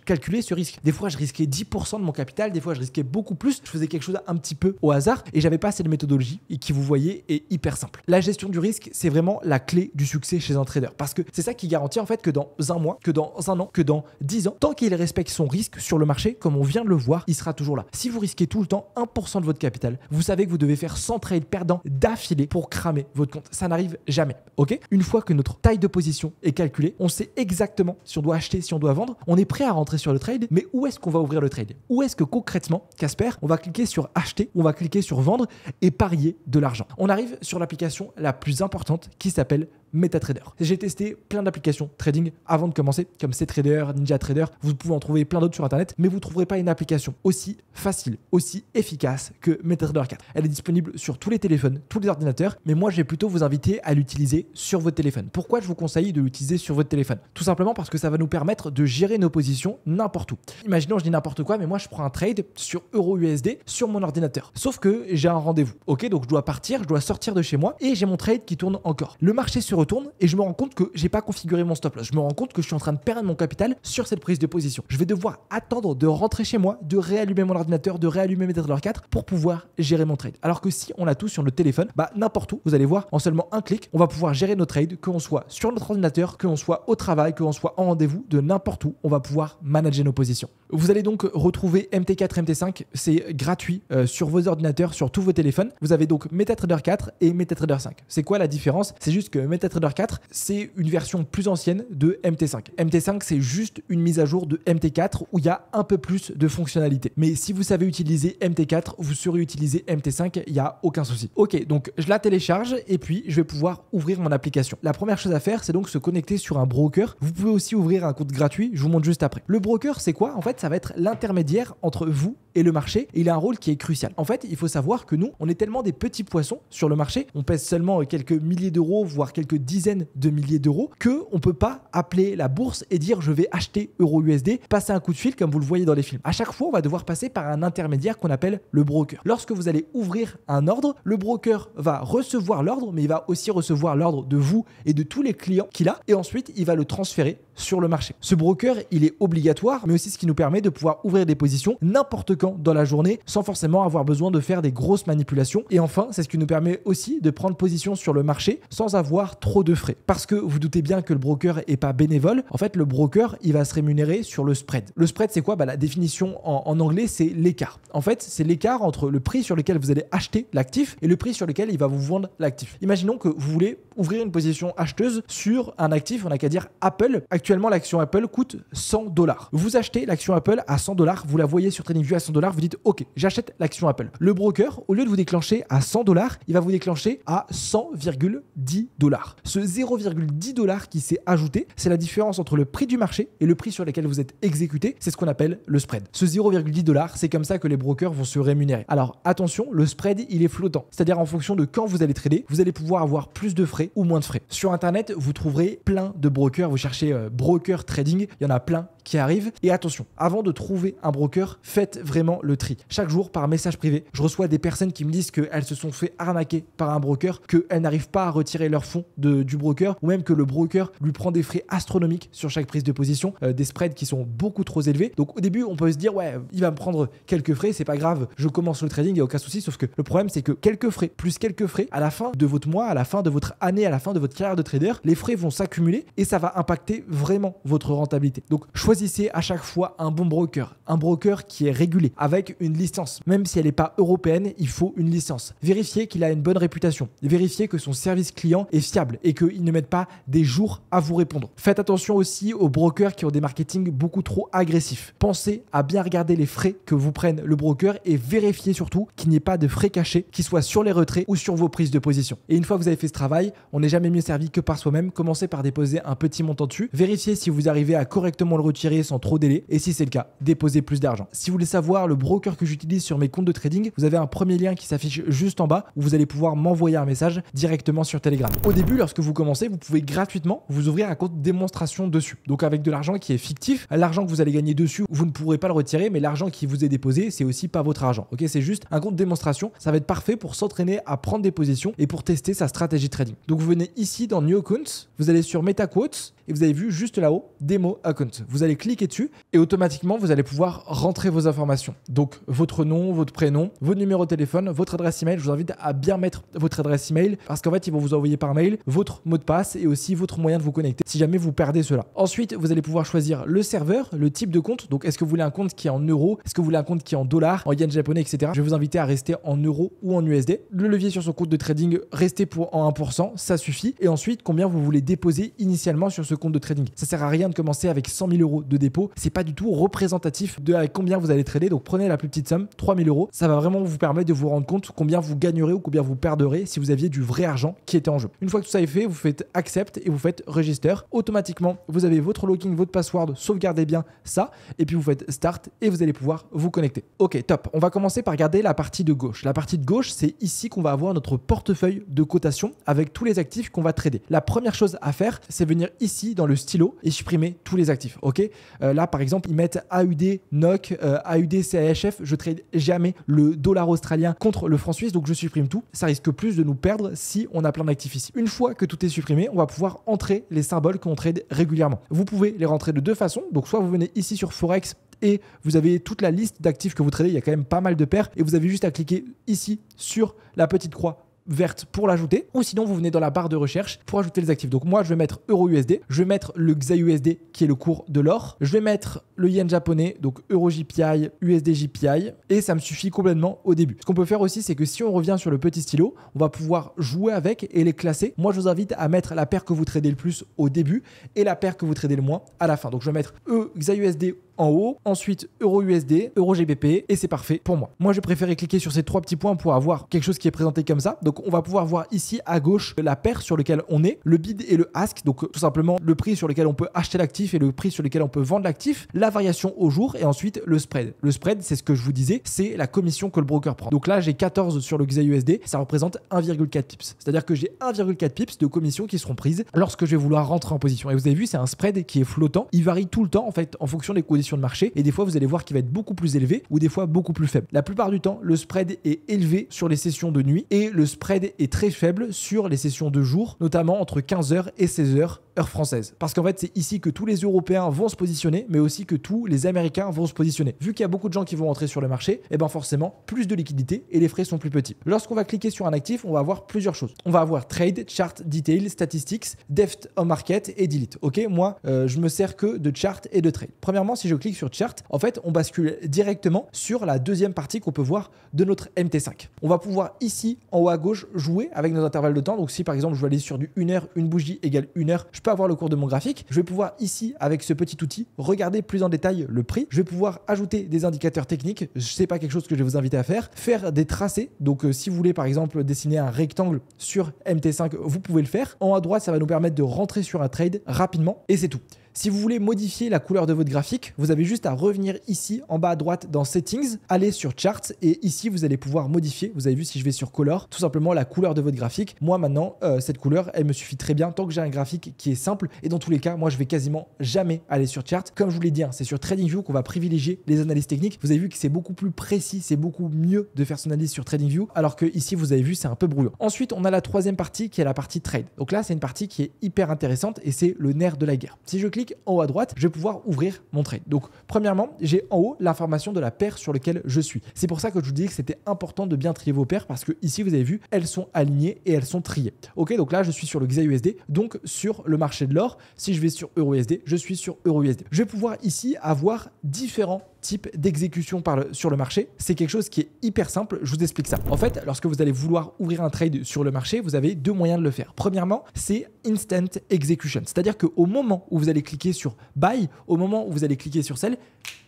calculer ce risque. Des fois, je risquais 10% de mon capital. Des fois, je risquais beaucoup plus. Je faisais quelque chose un petit peu au hasard et j'avais pas assez de méthodologie et qui, vous voyez, est hyper simple. La gestion du risque, c'est vraiment la clé du succès chez un trader. Parce que c'est ça qui garantit en fait que dans un mois, que dans un an, que dans 10 ans, tant qu'il respecte son risque sur le marché, comme on vient de le voir, il sera toujours là. Si vous risquez tout le temps 1% de votre capital, vous savez que vous devez faire 100 trades perdants d'affilée pour cramer votre compte. Ça n'arrive jamais. Ok ? Une fois que notre taille de position est calculée, on sait exactement si on doit acheter, si on doit vendre. On est prêt à rentrer sur le trade, mais où est-ce qu'on va ouvrir le trade ? Où est-ce que concrètement, Casper, on va cliquer sur acheter, on va cliquer sur vendre et parier de l'argent. On arrive sur l'application la plus importante qui s'appelle MetaTrader. J'ai testé plein d'applications trading avant de commencer, comme CTrader, NinjaTrader. Vous pouvez en trouver plein d'autres sur Internet, mais vous ne trouverez pas une application aussi facile, aussi efficace que MetaTrader 4. Elle est disponible sur tous les téléphones, tous les ordinateurs, mais moi, je vais plutôt vous inviter à l'utiliser sur votre téléphone. Pourquoi je vous conseille de l'utiliser sur votre téléphone ? Tout simplement parce que ça va nous permettre de gérer nos positions n'importe où. Imaginons, je dis n'importe quoi, mais moi, je prends un trade sur euro-USD sur mon ordinateur. Sauf que j'ai un rendez-vous. Ok, donc je dois partir, je dois sortir de chez moi et j'ai mon trade qui tourne encore. Le marché se retourne et je me rends compte que j'ai pas configurer mon stop loss. Je me rends compte que je suis en train de perdre mon capital sur cette prise de position. Je vais devoir attendre de rentrer chez moi, de réallumer mon ordinateur, de réallumer MetaTrader 4 pour pouvoir gérer mon trade. Alors que si on a tout sur notre téléphone, n'importe où, vous allez voir, en seulement un clic, on va pouvoir gérer nos trades, que l'on soit sur notre ordinateur, que l'on soit au travail, que l'on soit en rendez-vous, de n'importe où, on va pouvoir manager nos positions. Vous allez donc retrouver MT4, MT5, c'est gratuit sur vos ordinateurs, sur tous vos téléphones. Vous avez donc MetaTrader 4 et MetaTrader 5. C'est quoi la différence? C'est juste que MetaTrader 4, c'est une version plus ancienne de MT5. MT5, c'est juste une mise à jour de MT4 où il y a un peu plus de fonctionnalités. Mais si vous savez utiliser MT4, vous saurez utiliser MT5, il n'y a aucun souci. Ok, donc je la télécharge et puis je vais pouvoir ouvrir mon application. La première chose à faire, c'est donc se connecter sur un broker. Vous pouvez aussi ouvrir un compte gratuit, je vous montre juste après. Le broker, c'est quoi? En fait, ça va être l'intermédiaire entre vous et le marché, et il a un rôle qui est crucial. En fait, il faut savoir que nous, on est tellement des petits poissons sur le marché, on pèse seulement quelques milliers d'euros, voire quelques dizaines de milliers d'euros, qu'on ne peut pas appeler la bourse et dire je vais acheter euro-USD, passer un coup de fil comme vous le voyez dans les films. À chaque fois, on va devoir passer par un intermédiaire qu'on appelle le broker. Lorsque vous allez ouvrir un ordre, le broker va recevoir l'ordre, mais il va aussi recevoir l'ordre de vous et de tous les clients qu'il a, et ensuite, il va le transférer sur le marché. Ce broker, il est obligatoire, mais aussi ce qui nous permet de pouvoir ouvrir des positions n'importe quand dans la journée sans forcément avoir besoin de faire des grosses manipulations. Et enfin, c'est ce qui nous permet aussi de prendre position sur le marché sans avoir trop de frais. Parce que vous doutez bien que le broker n'est pas bénévole. En fait, le broker, il va se rémunérer sur le spread. Le spread, c'est quoi? La définition en anglais, c'est l'écart. En fait, c'est l'écart entre le prix sur lequel vous allez acheter l'actif et le prix sur lequel il va vous vendre l'actif. Imaginons que vous voulez ouvrir une position acheteuse sur un actif, on n'a qu'à dire Apple. Actuellement, l'action Apple coûte $100. Vous achetez l'action Apple à $100, vous la voyez sur TradingView à $100, vous dites OK, j'achète l'action Apple. Le broker, au lieu de vous déclencher à $100, il va vous déclencher à 100,10 $. Ce 0,10 $ qui s'est ajouté, c'est la différence entre le prix du marché et le prix sur lequel vous êtes exécuté. C'est ce qu'on appelle le spread. Ce 0,10 $, c'est comme ça que les brokers vont se rémunérer. Alors attention, le spread, il est flottant. C'est-à-dire en fonction de quand vous allez trader, vous allez pouvoir avoir plus de frais ou moins de frais. Sur Internet, vous trouverez plein de brokers. Vous cherchez broker trading, il y en a plein qui arrivent. Et attention, avant de trouver un broker, faites vraiment le tri. Chaque jour, par message privé, je reçois des personnes qui me disent qu'elles se sont fait arnaquer par un broker, qu'elles n'arrivent pas à retirer leurs fonds du broker, ou même que le broker lui prend des frais astronomiques sur chaque prise de position, des spreads qui sont beaucoup trop élevés. Donc au début, on peut se dire, ouais, il va me prendre quelques frais, c'est pas grave, je commence le trading, il n'y a aucun souci. Sauf que le problème, c'est que quelques frais, plus quelques frais, à la fin de votre mois, à la fin de votre année, à la fin de votre carrière de trader, les frais vont s'accumuler et ça va impacter vraiment votre rentabilité. Donc choisissez à chaque fois un bon broker, un broker qui est régulé, avec une licence. Même si elle n'est pas européenne, il faut une licence. Vérifiez qu'il a une bonne réputation. Vérifiez que son service client est fiable et qu'il ne mette pas des jours à vous répondre. Faites attention aussi aux brokers qui ont des marketing beaucoup trop agressifs. Pensez à bien regarder les frais que vous prenne le broker et vérifiez surtout qu'il n'y ait pas de frais cachés, qui soient sur les retraits ou sur vos prises de position. Et une fois que vous avez fait ce travail, on n'est jamais mieux servi que par soi-même. Commencez par déposer un petit montant dessus. Vérifiez si vous arrivez à correctement le retirer sans trop délai. Et si c'est le cas, déposez plus d'argent. Si vous voulez savoir le broker que j'utilise sur mes comptes de trading, vous avez un premier lien qui s'affiche juste en bas où vous allez pouvoir m'envoyer un message directement sur Telegram. Au début, lorsque vous commencez, vous pouvez gratuitement vous ouvrir un compte démonstration dessus. Donc avec de l'argent qui est fictif, l'argent que vous allez gagner dessus, vous ne pourrez pas le retirer, mais l'argent qui vous est déposé, c'est aussi pas votre argent. Ok, c'est juste un compte démonstration. Ça va être parfait pour s'entraîner à prendre des positions et pour tester sa stratégie trading. Donc vous venez ici dans New Accounts, vous allez sur MetaQuotes et vous avez vu juste là-haut Demo Account. Vous allez cliquer dessus et automatiquement vous allez pouvoir rentrer vos informations. Donc votre nom, votre prénom, votre numéro de téléphone, votre adresse email. Je vous invite à bien mettre votre adresse email parce qu'en fait ils vont vous envoyer par mail votre mot de passe et aussi votre moyen de vous connecter si jamais vous perdez cela. Ensuite vous allez pouvoir choisir le serveur, le type de compte. Donc est-ce que vous voulez un compte qui est en euros, est-ce que vous voulez un compte qui est en dollars, en yens japonais, etc. Je vais vous inviter à rester en euros ou en USD. Le levier sur son compte de trading, restez en 1%, ça suffit. Et ensuite combien vous voulez déposer initialement sur ce compte de trading. Ça sert à rien de commencer avec 100 000 euros de dépôt. C'est pas du tout représentatif de avec combien vous allez trader. Donc prenez la plus petite somme, 3 000 euros. Ça va vraiment vous permettre de vous rendre compte combien vous gagnerez ou combien vous perdrez si vous aviez du vrai argent qui était en jeu. Une fois que tout ça est fait, vous faites accept et vous faites register. Automatiquement, vous avez votre login, votre password, sauvegardez bien ça et puis vous faites start et vous allez pouvoir vous connecter. Ok, top. On va commencer par regarder la partie de gauche. La partie de gauche, c'est ici qu'on va avoir notre portefeuille de cotation avec tous les actifs qu'on va trader. La première chose à faire, c'est venir ici dans le stylo et supprimer tous les actifs. Ok, voyez, là par exemple, ils mettent AUD, NOC, AUD, CHF. Je trade jamais le dollar australien contre le franc suisse, donc je supprime tout. Ça risque plus de nous perdre si on a plein d'actifs ici. Une fois que tout est supprimé, on va pouvoir entrer les symboles qu'on trade régulièrement. Vous pouvez les rentrer de deux façons. Donc soit vous venez ici sur Forex et vous avez toute la liste d'actifs que vous tradez. Il y a quand même pas mal de paires et vous avez juste à cliquer ici sur la petite croix verte pour l'ajouter, ou sinon vous venez dans la barre de recherche pour ajouter les actifs. Donc moi je vais mettre EURUSD, je vais mettre le XAUSD qui est le cours de l'or, je vais mettre le yen japonais, donc EURJPI, USDJPI, et ça me suffit complètement au début. Ce qu'on peut faire aussi, c'est que si on revient sur le petit stylo, on va pouvoir jouer avec et les classer. Moi je vous invite à mettre la paire que vous tradez le plus au début et la paire que vous tradez le moins à la fin. Donc je vais mettre XAUSD en haut, ensuite EURUSD, EURGBP, et c'est parfait pour moi. Moi, je préférais cliquer sur ces trois petits points pour avoir quelque chose qui est présenté comme ça. Donc, on va pouvoir voir ici à gauche la paire sur laquelle on est, le bid et le ask, donc tout simplement le prix sur lequel on peut acheter l'actif et le prix sur lequel on peut vendre l'actif, la variation au jour et ensuite le spread. Le spread, c'est ce que je vous disais, c'est la commission que le broker prend. Donc là, j'ai 14 sur le XAUSD, ça représente 1,4 pips. C'est-à-dire que j'ai 1,4 pips de commission qui seront prises lorsque je vais vouloir rentrer en position. Et vous avez vu, c'est un spread qui est flottant. Il varie tout le temps en fait en fonction des conditions de marché et des fois vous allez voir qu'il va être beaucoup plus élevé ou des fois beaucoup plus faible. La plupart du temps, le spread est élevé sur les sessions de nuit et le spread est très faible sur les sessions de jour, notamment entre 15h et 16h heure française. Parce qu'en fait, c'est ici que tous les Européens vont se positionner, mais aussi que tous les Américains vont se positionner. Vu qu'il y a beaucoup de gens qui vont entrer sur le marché, et ben forcément, plus de liquidité et les frais sont plus petits. Lorsqu'on va cliquer sur un actif, on va avoir plusieurs choses. On va avoir Trade, Chart, Detail, Statistics, Deft on Market et Delete. Ok, moi, je me sers que de Chart et de Trade. Premièrement, si je clique sur Chart, en fait, on bascule directement sur la deuxième partie qu'on peut voir de notre MT5. On va pouvoir ici, en haut à gauche, jouer avec nos intervalles de temps. Donc si par exemple, je veux aller sur du 1 heure, une bougie égale 1 heure, je peux avoir le cours de mon graphique. Je vais pouvoir ici, avec ce petit outil, regarder plus en détail le prix. Je vais pouvoir ajouter des indicateurs techniques. C'est pas quelque chose que je vais vous inviter à faire des tracés. Donc si vous voulez par exemple dessiner un rectangle sur MT5, vous pouvez le faire. En haut à droite, ça va nous permettre de rentrer sur un trade rapidement et c'est tout. Si vous voulez modifier la couleur de votre graphique, vous avez juste à revenir ici en bas à droite dans Settings, aller sur Charts et ici vous allez pouvoir modifier. Vous avez vu si je vais sur Color, tout simplement la couleur de votre graphique. Moi maintenant, cette couleur, elle me suffit très bien tant que j'ai un graphique qui est simple et dans tous les cas, moi je vais quasiment jamais aller sur Charts. Comme je vous l'ai dit, c'est sur TradingView qu'on va privilégier les analyses techniques. Vous avez vu que c'est beaucoup plus précis, c'est beaucoup mieux de faire son analyse sur TradingView alors que ici vous avez vu c'est un peu brouillon. Ensuite, on a la troisième partie qui est la partie Trade. Donc là, c'est une partie qui est hyper intéressante et c'est le nerf de la guerre. Si je clique en haut à droite, je vais pouvoir ouvrir mon trade. Donc, premièrement, j'ai en haut l'information de la paire sur laquelle je suis. C'est pour ça que je vous disais que c'était important de bien trier vos paires parce que ici, vous avez vu, elles sont alignées et elles sont triées. Ok, donc là, je suis sur le XAUSD, donc sur le marché de l'or. Si je vais sur EURUSD, je suis sur EURUSD. Je vais pouvoir ici avoir différents type d'exécution sur le marché. C'est quelque chose qui est hyper simple. Je vous explique ça. En fait, lorsque vous allez vouloir ouvrir un trade sur le marché, vous avez deux moyens de le faire. Premièrement, c'est Instant Execution. C'est-à-dire qu'au moment où vous allez cliquer sur Buy, au moment où vous allez cliquer sur Sell,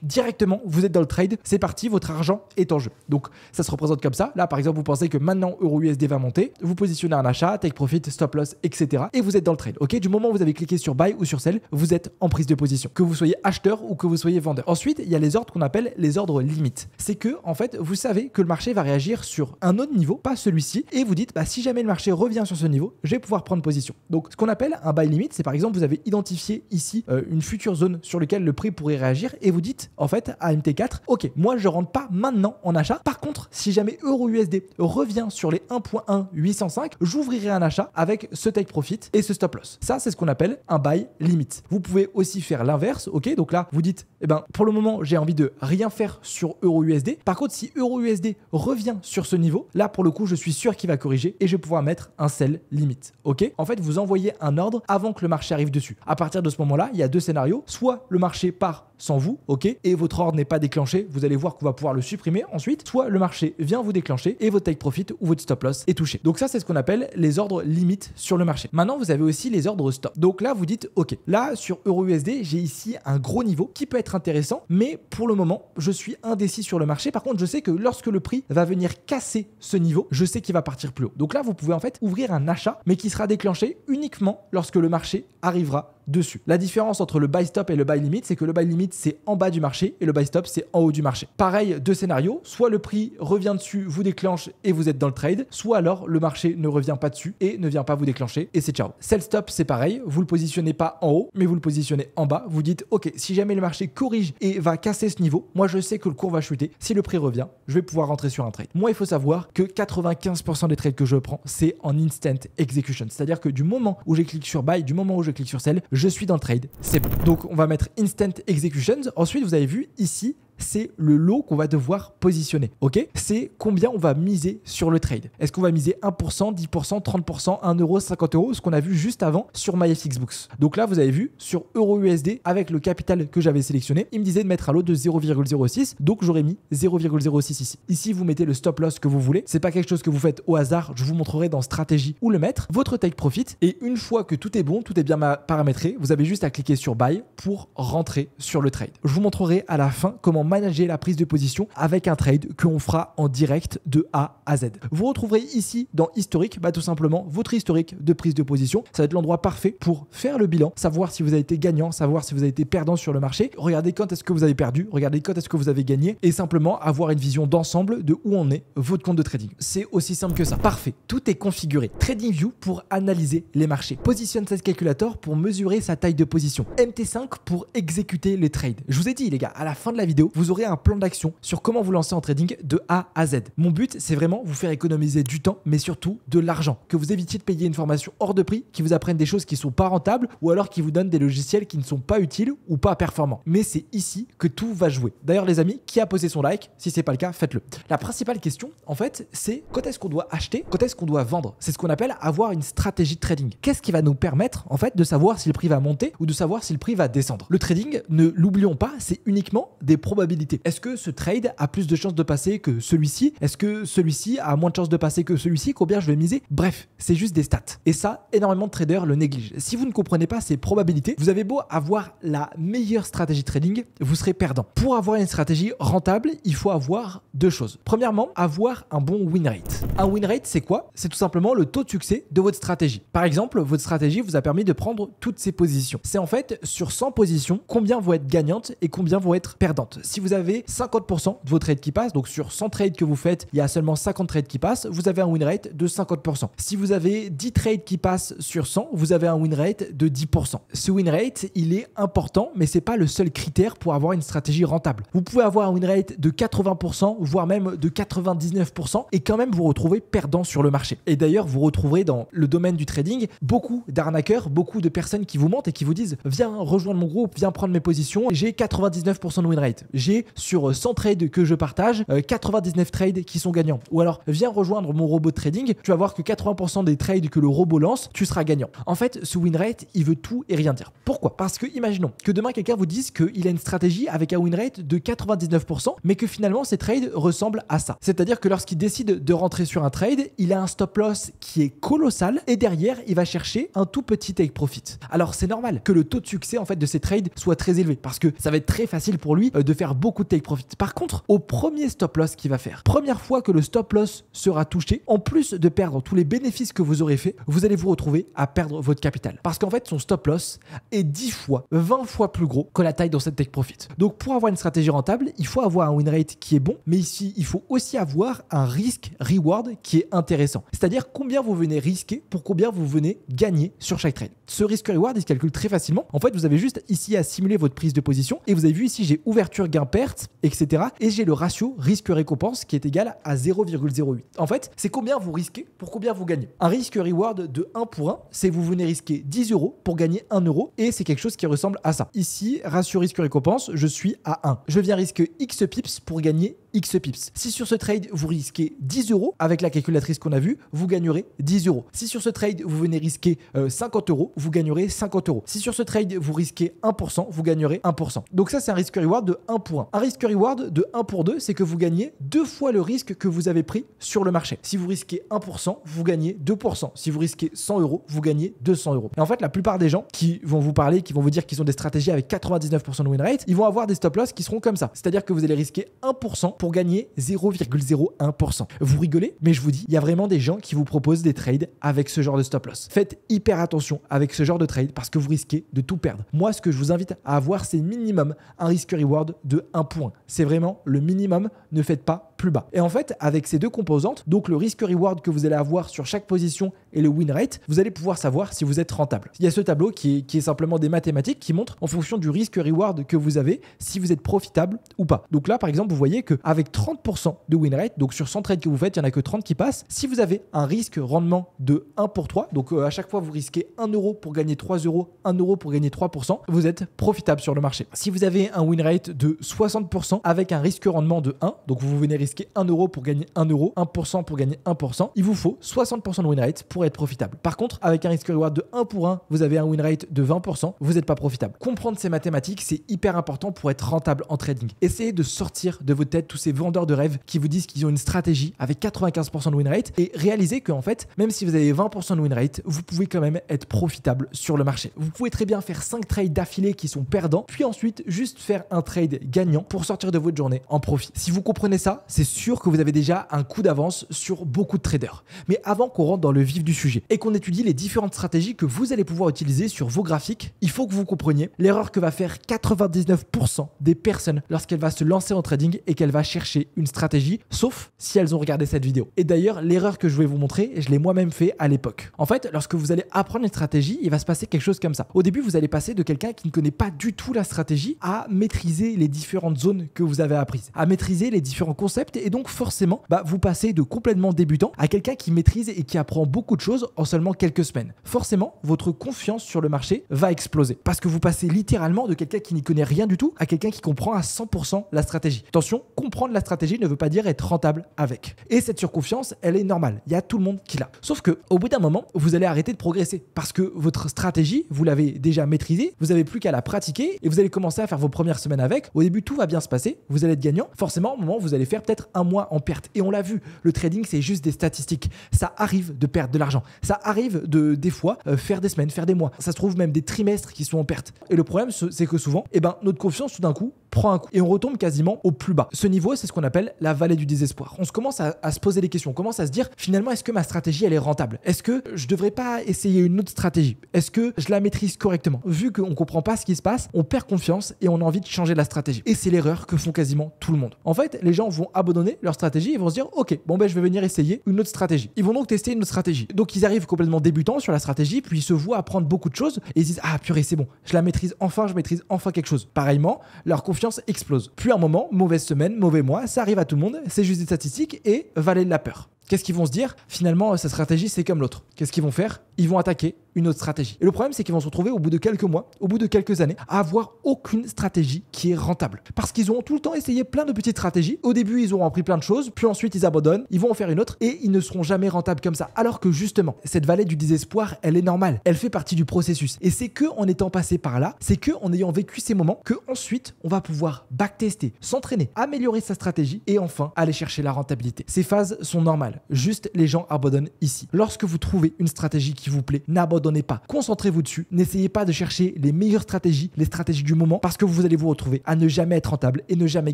directement, vous êtes dans le trade. C'est parti, votre argent est en jeu. Donc, ça se représente comme ça. Là, par exemple, vous pensez que maintenant, EURUSD va monter. Vous positionnez un achat, Take Profit, Stop Loss, etc. Et vous êtes dans le trade. Ok, du moment où vous avez cliqué sur Buy ou sur Sell, vous êtes en prise de position. Que vous soyez acheteur ou que vous soyez vendeur. Ensuite, il y a les ordres qu'on appelle les ordres limites. C'est que, en fait, vous savez que le marché va réagir sur un autre niveau, pas celui-ci, et vous dites, bah, si jamais le marché revient sur ce niveau, je vais pouvoir prendre position. Donc, ce qu'on appelle un buy limit, c'est par exemple, vous avez identifié ici une future zone sur laquelle le prix pourrait réagir, et vous dites, en fait, à MT4, ok, moi, je rentre pas maintenant en achat. Par contre, si jamais EURUSD revient sur les 1.1805, j'ouvrirai un achat avec ce take profit et ce stop loss. Ça, c'est ce qu'on appelle un buy limit. Vous pouvez aussi faire l'inverse, ok? Donc là, vous dites, eh ben, pour le moment, j'ai envie de rien faire sur EURUSD. Par contre, si EURUSD revient sur ce niveau, là, pour le coup, je suis sûr qu'il va corriger et je vais pouvoir mettre un sell limit, ok? En fait, vous envoyez un ordre avant que le marché arrive dessus. À partir de ce moment-là, il y a deux scénarios. Soit le marché part sans vous, ok, et votre ordre n'est pas déclenché, vous allez voir qu'on va pouvoir le supprimer ensuite, soit le marché vient vous déclencher et votre take profit ou votre stop loss est touché. Donc ça, c'est ce qu'on appelle les ordres limites sur le marché. Maintenant, vous avez aussi les ordres stop. Donc là, vous dites, ok, là, sur EURUSD, j'ai ici un gros niveau qui peut être intéressant, mais pour le moment, je suis indécis sur le marché. Par contre, je sais que lorsque le prix va venir casser ce niveau, je sais qu'il va partir plus haut. Donc là, vous pouvez en fait ouvrir un achat, mais qui sera déclenché uniquement lorsque le marché arrivera dessus. La différence entre le buy stop et le buy limit, c'est que le buy limit c'est en bas du marché et le buy stop c'est en haut du marché. Pareil, deux scénarios, soit le prix revient dessus, vous déclenche et vous êtes dans le trade, soit alors le marché ne revient pas dessus et ne vient pas vous déclencher et c'est ciao. Sell stop c'est pareil, vous le positionnez pas en haut mais vous le positionnez en bas, vous dites ok, si jamais le marché corrige et va casser ce niveau, moi je sais que le cours va chuter, si le prix revient, je vais pouvoir rentrer sur un trade. Moi il faut savoir que 95% des trades que je prends c'est en instant execution, c'est-à-dire que du moment où je clique sur buy, du moment où je clique sur sell, je suis dans le trade, c'est bon. Donc on va mettre instant execution. Ensuite vous avez vu ici, c'est le lot qu'on va devoir positionner. Ok, c'est combien on va miser sur le trade. Est-ce qu'on va miser 1%, 10%, 30%, 1 euro, 50 euros, ce qu'on a vu juste avant sur MyFXBooks. Donc là, vous avez vu sur EURUSD avec le capital que j'avais sélectionné, il me disait de mettre un lot de 0,06. Donc j'aurais mis 0,06 ici. Ici, vous mettez le stop loss que vous voulez. C'est pas quelque chose que vous faites au hasard. Je vous montrerai dans stratégie où le mettre. Votre take profit. Et une fois que tout est bon, tout est bien paramétré, vous avez juste à cliquer sur buy pour rentrer sur le trade. Je vous montrerai à la fin comment manager la prise de position avec un trade qu'on fera en direct de A à Z. Vous retrouverez ici dans historique, tout simplement votre historique de prise de position. Ça va être l'endroit parfait pour faire le bilan, savoir si vous avez été gagnant, savoir si vous avez été perdant sur le marché. Regardez quand est-ce que vous avez perdu, regardez quand est-ce que vous avez gagné et simplement avoir une vision d'ensemble de où en est votre compte de trading. C'est aussi simple que ça. Parfait, tout est configuré. TradingView pour analyser les marchés. Position Size Calculator pour mesurer sa taille de position. MT5 pour exécuter les trades. Je vous ai dit les gars, à la fin de la vidéo, vous aurez un plan d'action sur comment vous lancer en trading de A à Z. Mon but, c'est vraiment vous faire économiser du temps, mais surtout de l'argent. Que vous évitiez de payer une formation hors de prix, qui vous apprennent des choses qui ne sont pas rentables, ou alors qui vous donnent des logiciels qui ne sont pas utiles ou pas performants. Mais c'est ici que tout va jouer. D'ailleurs, les amis, qui a posé son like? Si ce n'est pas le cas, faites-le. La principale question, en fait, c'est quand est-ce qu'on doit acheter, quand est-ce qu'on doit vendre? C'est ce qu'on appelle avoir une stratégie de trading. Qu'est-ce qui va nous permettre, en fait, de savoir si le prix va monter ou de savoir si le prix va descendre? Le trading, ne l'oublions pas, c'est uniquement des probabilités. Est-ce que ce trade a plus de chances de passer que celui-ci? Est-ce que celui-ci a moins de chances de passer que celui-ci? Combien je vais miser? Bref, c'est juste des stats. Et ça, énormément de traders le négligent. Si vous ne comprenez pas ces probabilités, vous avez beau avoir la meilleure stratégie de trading, vous serez perdant. Pour avoir une stratégie rentable, il faut avoir deux choses. Premièrement, avoir un bon win rate. Un win rate, c'est quoi? C'est tout simplement le taux de succès de votre stratégie. Par exemple, votre stratégie vous a permis de prendre toutes ces positions. C'est en fait sur 100 positions, combien vont être gagnantes et combien vont être perdantes. Si vous avez 50% de vos trades qui passent, donc sur 100 trades que vous faites, il y a seulement 50 trades qui passent, vous avez un win rate de 50%. Si vous avez 10 trades qui passent sur 100, vous avez un win rate de 10%. Ce win rate, il est important, mais c'est pas le seul critère pour avoir une stratégie rentable. Vous pouvez avoir un win rate de 80%, voire même de 99% et quand même vous retrouver perdant sur le marché. Et d'ailleurs, vous retrouverez dans le domaine du trading beaucoup d'arnaqueurs, beaucoup de personnes qui vous mentent et qui vous disent viens rejoindre mon groupe, viens prendre mes positions, j'ai 99% de win rate. J'ai sur 100 trades que je partage, 99 trades qui sont gagnants. Ou alors, viens rejoindre mon robot de trading, tu vas voir que 80% des trades que le robot lance, tu seras gagnant. En fait, ce win rate, il veut tout et rien dire. Pourquoi? Parce que imaginons que demain, quelqu'un vous dise qu'il a une stratégie avec un win rate de 99%, mais que finalement, ses trades ressemblent à ça. C'est-à-dire que lorsqu'il décide de rentrer sur un trade, il a un stop loss qui est colossal et derrière, il va chercher un tout petit take profit. Alors, c'est normal que le taux de succès en fait de ces trades soit très élevé parce que ça va être très facile pour lui de faire beaucoup de take profit. Par contre, au premier stop loss qu'il va faire, première fois que le stop loss sera touché, en plus de perdre tous les bénéfices que vous aurez fait, vous allez vous retrouver à perdre votre capital. Parce qu'en fait, son stop loss est 10 fois, 20 fois plus gros que la taille dans cette take profit. Donc, pour avoir une stratégie rentable, il faut avoir un win rate qui est bon, mais ici, il faut aussi avoir un risk reward qui est intéressant. C'est-à-dire combien vous venez risquer pour combien vous venez gagner sur chaque trade. Ce risk reward, il se calcule très facilement. En fait, vous avez juste ici à simuler votre prise de position et vous avez vu ici, j'ai ouverture, gain, perte, etc. Et j'ai le ratio risque-récompense qui est égal à 0,08. En fait, c'est combien vous risquez pour combien vous gagnez. Un risque reward de 1 pour 1, c'est vous venez risquer 10 euros pour gagner 1 euro et c'est quelque chose qui ressemble à ça. Ici, ratio risque-récompense, je suis à 1. Je viens risquer X pips pour gagner X pips. Si sur ce trade, vous risquez 10 euros, avec la calculatrice qu'on a vue, vous gagnerez 10 euros. Si sur ce trade, vous venez risquer 50 euros, vous gagnerez 50 euros. Si sur ce trade, vous risquez 1%, vous gagnerez 1%. Donc ça, c'est un risque reward de 1 pour 1. Un risque reward de 1 pour 2, c'est que vous gagnez 2 fois le risque que vous avez pris sur le marché. Si vous risquez 1%, vous gagnez 2%. Si vous risquez 100 euros, vous gagnez 200 euros. Et en fait, la plupart des gens qui vont vous parler, qui vont vous dire qu'ils ont des stratégies avec 99% de win rate, ils vont avoir des stop loss qui seront comme ça. C'est-à-dire que vous allez risquer 1% pour gagner 0,01%. Vous rigolez, mais je vous dis, il y a vraiment des gens qui vous proposent des trades avec ce genre de stop loss. Faites hyper attention avec ce genre de trade parce que vous risquez de tout perdre. Moi, ce que je vous invite à avoir, c'est minimum un risk-reward de 1 point. C'est vraiment le minimum, ne faites pas plus bas. Et en fait, avec ces deux composantes, donc le risk-reward que vous allez avoir sur chaque position et le win rate, vous allez pouvoir savoir si vous êtes rentable. Il y a ce tableau qui est simplement des mathématiques qui montrent en fonction du risk-reward que vous avez, si vous êtes profitable ou pas. Donc là, par exemple, vous voyez qu'avec 30% de win rate, donc sur 100 trades que vous faites, il n'y en a que 30 qui passent. Si vous avez un risque-rendement de 1 pour 3, donc à chaque fois vous risquez 1 euro pour gagner 3 euros, 1 euro pour gagner 3%, vous êtes profitable sur le marché. Si vous avez un win rate de 60% avec un risque-rendement de 1, donc vous venez risquer 1 euro pour gagner 1 euro, 1% pour gagner 1%, il vous faut 60% de win rate pour être profitable. Par contre, avec un risk-reward de 1 pour 1, vous avez un win rate de 20%, vous n'êtes pas profitable. Comprendre ces mathématiques, c'est hyper important pour être rentable en trading. Essayez de sortir de votre tête tous ces vendeurs de rêves qui vous disent qu'ils ont une stratégie avec 95% de win rate et réalisez qu'en fait, même si vous avez 20% de win rate, vous pouvez quand même être profitable sur le marché. Vous pouvez très bien faire 5 trades d'affilée qui sont perdants, puis ensuite juste faire un trade gagnant pour sortir de votre journée en profit. Si vous comprenez ça, c'est sûr que vous avez déjà un coup d'avance sur beaucoup de traders. Mais avant qu'on rentre dans le vif du sujet et qu'on étudie les différentes stratégies que vous allez pouvoir utiliser sur vos graphiques, il faut que vous compreniez l'erreur que va faire 99% des personnes lorsqu'elle va se lancer en trading et qu'elle va chercher une stratégie, sauf si elles ont regardé cette vidéo. Et d'ailleurs, l'erreur que je vais vous montrer, je l'ai moi-même fait à l'époque. En fait, lorsque vous allez apprendre une stratégie, il va se passer quelque chose comme ça. Au début, vous allez passer de quelqu'un qui ne connaît pas du tout la stratégie à maîtriser les différentes zones que vous avez apprises, à maîtriser les différents concepts et donc forcément, vous passez de complètement débutant à quelqu'un qui maîtrise et qui apprend beaucoup de choses en seulement quelques semaines. Forcément, votre confiance sur le marché va exploser parce que vous passez littéralement de quelqu'un qui n'y connaît rien du tout à quelqu'un qui comprend à 100% la stratégie. Attention, comprendre la stratégie ne veut pas dire être rentable avec. Et cette surconfiance, elle est normale. Il y a tout le monde qui l'a. Sauf que au bout d'un moment, vous allez arrêter de progresser parce que votre stratégie, vous l'avez déjà maîtrisée, vous n'avez plus qu'à la pratiquer et vous allez commencer à faire vos premières semaines avec. Au début, tout va bien se passer, vous allez être gagnant. Forcément, au moment où vous allez faire peut-être un mois en perte. Et on l'a vu, le trading, c'est juste des statistiques. Ça arrive de perdre de l'argent. Ça arrive de, des fois, faire des semaines, faire des mois. Ça se trouve même des trimestres qui sont en perte. Et le problème, c'est que souvent, notre confiance, tout d'un coup, prend un coup et on retombe quasiment au plus bas. Ce niveau, c'est ce qu'on appelle la vallée du désespoir. On se commence à se poser des questions, on commence à se dire finalement, est-ce que ma stratégie elle est rentable? Est-ce que je devrais pas essayer une autre stratégie? Est-ce que je la maîtrise correctement? Vu qu'on comprend pas ce qui se passe, on perd confiance et on a envie de changer la stratégie. Et c'est l'erreur que font quasiment tout le monde. En fait, les gens vont abandonner leur stratégie et vont se dire ok, je vais venir essayer une autre stratégie. Ils vont donc tester une autre stratégie. Donc ils arrivent complètement débutants sur la stratégie, puis ils se voient apprendre beaucoup de choses et ils disent ah purée c'est bon, je la maîtrise enfin, je maîtrise enfin quelque chose. Pareillement, leur confiance explose. Puis un moment, mauvaise semaine, mauvais mois, ça arrive à tout le monde, c'est juste des statistiques et vallée de la peur. Qu'est-ce qu'ils vont se dire? Finalement, sa stratégie, c'est comme l'autre. Qu'est-ce qu'ils vont faire? Ils vont attaquer une autre stratégie. Et le problème, c'est qu'ils vont se retrouver au bout de quelques mois, au bout de quelques années, à avoir aucune stratégie qui est rentable. Parce qu'ils ont tout le temps essayé plein de petites stratégies. Au début, ils auront appris plein de choses, puis ensuite, ils abandonnent, ils vont en faire une autre et ils ne seront jamais rentables comme ça. Alors que justement, cette vallée du désespoir, elle est normale. Elle fait partie du processus. Et c'est que en étant passé par là, c'est que en ayant vécu ces moments, que ensuite, on va pouvoir backtester, s'entraîner, améliorer sa stratégie et enfin aller chercher la rentabilité. Ces phases sont normales. Juste, les gens abandonnent ici. Lorsque vous trouvez une stratégie qui vous plaît, n'abandonnez pas. Concentrez-vous dessus. N'essayez pas de chercher les meilleures stratégies, les stratégies du moment, parce que vous allez vous retrouver à ne jamais être rentable et ne jamais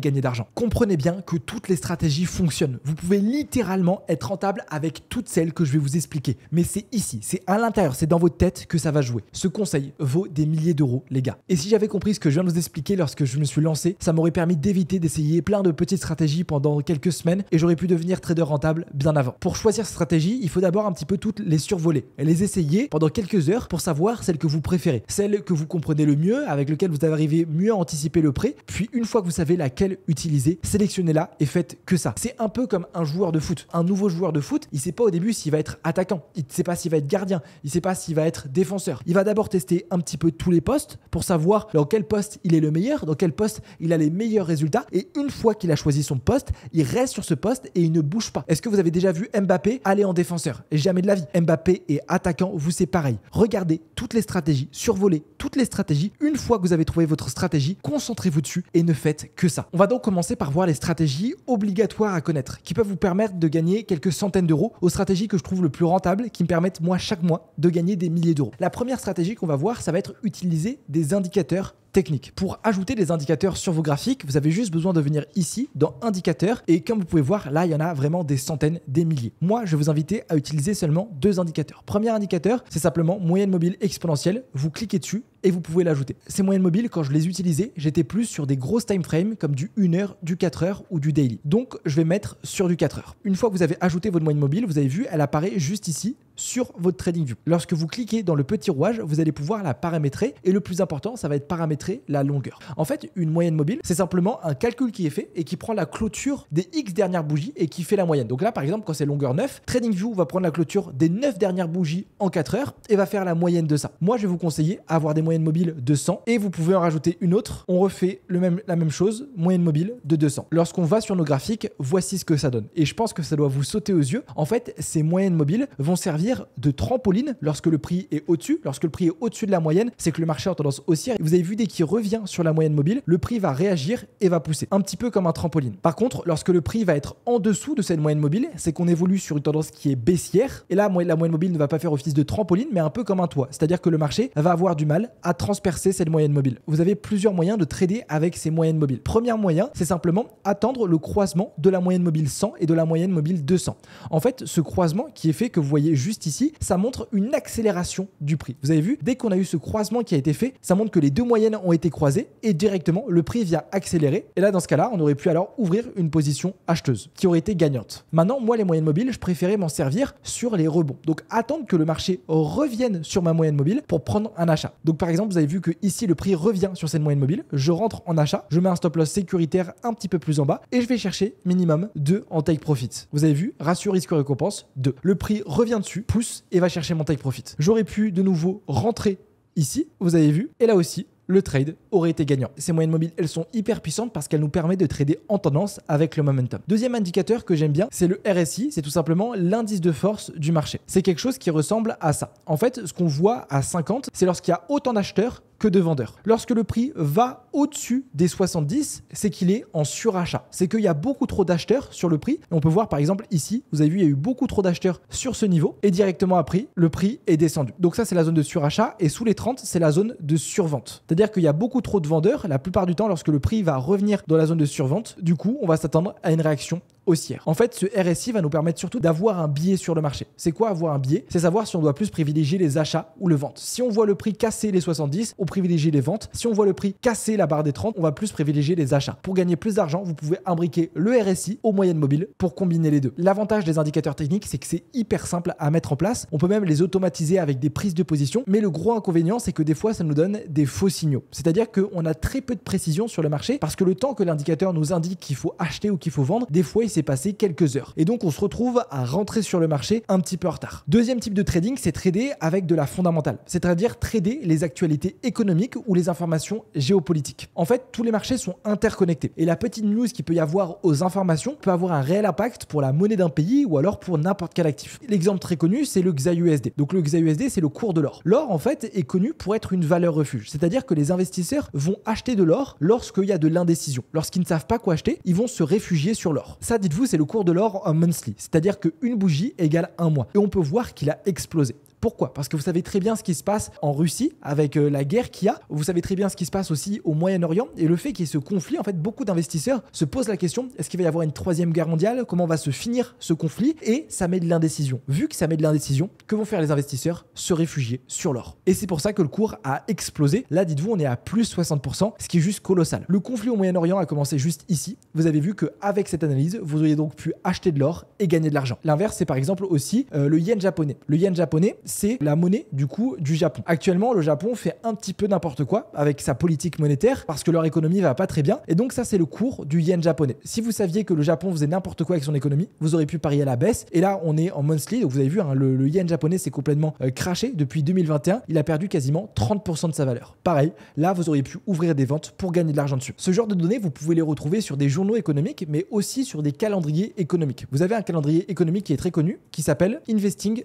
gagner d'argent. Comprenez bien que toutes les stratégies fonctionnent. Vous pouvez littéralement être rentable avec toutes celles que je vais vous expliquer. Mais c'est ici, c'est à l'intérieur, c'est dans votre tête que ça va jouer. Ce conseil vaut des milliers d'euros, les gars. Et si j'avais compris ce que je viens de vous expliquer lorsque je me suis lancé, ça m'aurait permis d'éviter d'essayer plein de petites stratégies pendant quelques semaines et j'aurais pu devenir trader rentable bien avant. Pour choisir cette stratégie, il faut d'abord un petit peu toutes les survoler et les essayer pendant quelques heures pour savoir celle que vous préférez, celle que vous comprenez le mieux, avec laquelle vous arrivez mieux à anticiper le prêt. Puis une fois que vous savez laquelle utiliser, sélectionnez-la et faites que ça. C'est un peu comme un joueur de foot. Un nouveau joueur de foot, il sait pas au début s'il va être attaquant, il sait pas s'il va être gardien, il sait pas s'il va être défenseur. Il va d'abord tester un petit peu tous les postes pour savoir dans quel poste il est le meilleur, dans quel poste il a les meilleurs résultats. Et une fois qu'il a choisi son poste, il reste sur ce poste et il ne bouge pas. Est-ce que vous avez déjà vu Mbappé aller en défenseur? Et jamais de la vie. Mbappé est attaquant, vous c'est pareil. Regardez toutes les stratégies, survolez toutes les stratégies. Une fois que vous avez trouvé votre stratégie, concentrez-vous dessus et ne faites que ça. On va donc commencer par voir les stratégies obligatoires à connaître qui peuvent vous permettre de gagner quelques centaines d'euros, aux stratégies que je trouve le plus rentables qui me permettent moi chaque mois de gagner des milliers d'euros. La première stratégie qu'on va voir, ça va être utiliser des indicateurs technique. Pour ajouter des indicateurs sur vos graphiques, vous avez juste besoin de venir ici dans indicateurs et comme vous pouvez voir, là, il y en a vraiment des centaines, des milliers. Moi, je vais vous inviter à utiliser seulement 2 indicateurs. Premier indicateur, c'est simplement moyenne mobile exponentielle. Vous cliquez dessus et vous pouvez l'ajouter. Ces moyennes mobiles, quand je les utilisais, j'étais plus sur des grosses time frames comme du 1 heure, du 4 heures ou du daily. Donc, je vais mettre sur du 4 heures. Une fois que vous avez ajouté votre moyenne mobile, vous avez vu, elle apparaît juste ici sur votre TradingView. Lorsque vous cliquez dans le petit rouage, vous allez pouvoir la paramétrer et le plus important, ça va être paramétrer la longueur. En fait, une moyenne mobile, c'est simplement un calcul qui est fait et qui prend la clôture des X dernières bougies et qui fait la moyenne. Donc là, par exemple, quand c'est longueur 9, TradingView va prendre la clôture des 9 dernières bougies en 4 heures et va faire la moyenne de ça. Moi, je vais vous conseiller avoir des moyennes mobiles de 100 et vous pouvez en rajouter une autre. On refait la même chose, moyenne mobile de 200. Lorsqu'on va sur nos graphiques, voici ce que ça donne. Et je pense que ça doit vous sauter aux yeux. En fait, ces moyennes mobiles vont servir de trampoline lorsque le prix est au-dessus. Lorsque le prix est au-dessus de la moyenne, c'est que le marché a tendance haussière. Vous avez vu, dès qu'il revient sur la moyenne mobile, le prix va réagir et va pousser. Un petit peu comme un trampoline. Par contre, lorsque le prix va être en dessous de cette moyenne mobile, c'est qu'on évolue sur une tendance qui est baissière. Et là, la moyenne mobile ne va pas faire office de trampoline, mais un peu comme un toit. C'est-à-dire que le marché va avoir du mal à transpercer cette moyenne mobile. Vous avez plusieurs moyens de trader avec ces moyennes mobiles. Premier moyen, c'est simplement attendre le croisement de la moyenne mobile 100 et de la moyenne mobile 200. En fait, ce croisement qui est fait, que vous voyez juste ici, ça montre une accélération du prix. Vous avez vu, dès qu'on a eu ce croisement qui a été fait, ça montre que les deux moyennes ont été croisées et directement, le prix vient accélérer. Et là, dans ce cas-là, on aurait pu alors ouvrir une position acheteuse qui aurait été gagnante. Maintenant, moi, les moyennes mobiles, je préférais m'en servir sur les rebonds. Donc, attendre que le marché revienne sur ma moyenne mobile pour prendre un achat. Donc, par exemple, vous avez vu que ici, le prix revient sur cette moyenne mobile. Je rentre en achat, je mets un stop loss sécuritaire un petit peu plus en bas et je vais chercher minimum 2 en take profit. Vous avez vu, ratio risque-récompense 2. Le prix revient dessus, pousse et va chercher mon take profit. J'aurais pu de nouveau rentrer ici, vous avez vu, et là aussi, le trade aurait été gagnant. Ces moyennes mobiles, elles sont hyper puissantes parce qu'elles nous permettent de trader en tendance avec le momentum. Deuxième indicateur que j'aime bien, c'est le RSI. C'est tout simplement l'indice de force du marché. C'est quelque chose qui ressemble à ça. En fait, ce qu'on voit à 50, c'est lorsqu'il y a autant d'acheteurs que de vendeurs. Lorsque le prix va au-dessus des 70, c'est qu'il est en surachat. C'est qu'il y a beaucoup trop d'acheteurs sur le prix. Et on peut voir par exemple ici, vous avez vu, il y a eu beaucoup trop d'acheteurs sur ce niveau et directement après, le prix est descendu. Donc ça, c'est la zone de surachat et sous les 30, c'est la zone de survente. C'est-à-dire qu'il y a beaucoup trop de vendeurs. La plupart du temps, lorsque le prix va revenir dans la zone de survente, du coup, on va s'attendre à une réaction haussière. En fait, ce RSI va nous permettre surtout d'avoir un biais sur le marché. C'est quoi avoir un biais? C'est savoir si on doit plus privilégier les achats ou le vente. Si on voit le prix casser les 70, on privilégie les ventes. Si on voit le prix casser la barre des 30, on va plus privilégier les achats. Pour gagner plus d'argent, vous pouvez imbriquer le RSI aux moyennes mobiles pour combiner les deux. L'avantage des indicateurs techniques, c'est que c'est hyper simple à mettre en place. On peut même les automatiser avec des prises de position, mais le gros inconvénient, c'est que des fois, ça nous donne des faux signaux. C'est-à-dire qu'on a très peu de précision sur le marché parce que le temps que l'indicateur nous indique qu'il faut acheter ou qu'il faut vendre, des fois, il s'est passé quelques heures. Et donc, on se retrouve à rentrer sur le marché un petit peu en retard. Deuxième type de trading, c'est trader avec de la fondamentale. C'est-à-dire trader les actualités économiques ou les informations géopolitiques. En fait, tous les marchés sont interconnectés. Et la petite news qu'il peut y avoir aux informations peut avoir un réel impact pour la monnaie d'un pays ou alors pour n'importe quel actif. L'exemple très connu, c'est le XAUSD. Donc, le XAUSD, c'est le cours de l'or. L'or, en fait, est connu pour être une valeur refuge. C'est-à-dire que les investisseurs vont acheter de l'or lorsqu'il y a de l'indécision. Lorsqu'ils ne savent pas quoi acheter, ils vont se réfugier sur l'or. Ça, dites-vous, c'est le cours de l'or en monthly, c'est-à-dire qu'une bougie égale un mois. Et on peut voir qu'il a explosé. Pourquoi? Parce que vous savez très bien ce qui se passe en Russie avec la guerre qu'il y a. Vous savez très bien ce qui se passe aussi au Moyen-Orient. Et le fait qu'il y ait ce conflit, en fait, beaucoup d'investisseurs se posent la question, est-ce qu'il va y avoir une troisième guerre mondiale? Comment va se finir ce conflit? Et ça met de l'indécision. Vu que ça met de l'indécision, que vont faire les investisseurs? Se réfugier sur l'or. Et c'est pour ça que le cours a explosé. Là, dites-vous, on est à plus 60%, ce qui est juste colossal. Le conflit au Moyen-Orient a commencé juste ici. Vous avez vu qu'avec cette analyse, vous auriez donc pu acheter de l'or et gagner de l'argent. L'inverse, c'est par exemple aussi le yen japonais. Le yen japonais, c'est la monnaie du coup du Japon. Actuellement, le Japon fait un petit peu n'importe quoi avec sa politique monétaire parce que leur économie va pas très bien. Et donc ça, c'est le cours du yen japonais. Si vous saviez que le Japon faisait n'importe quoi avec son économie, vous auriez pu parier à la baisse. Et là, on est en monthly. Donc vous avez vu, hein, le yen japonais s'est complètement crashé depuis 2021. Il a perdu quasiment 30% de sa valeur. Pareil, là, vous auriez pu ouvrir des ventes pour gagner de l'argent dessus. Ce genre de données, vous pouvez les retrouver sur des journaux économiques, mais aussi sur des calendriers économiques. Vous avez un calendrier économique qui est très connu, qui s'appelle Investing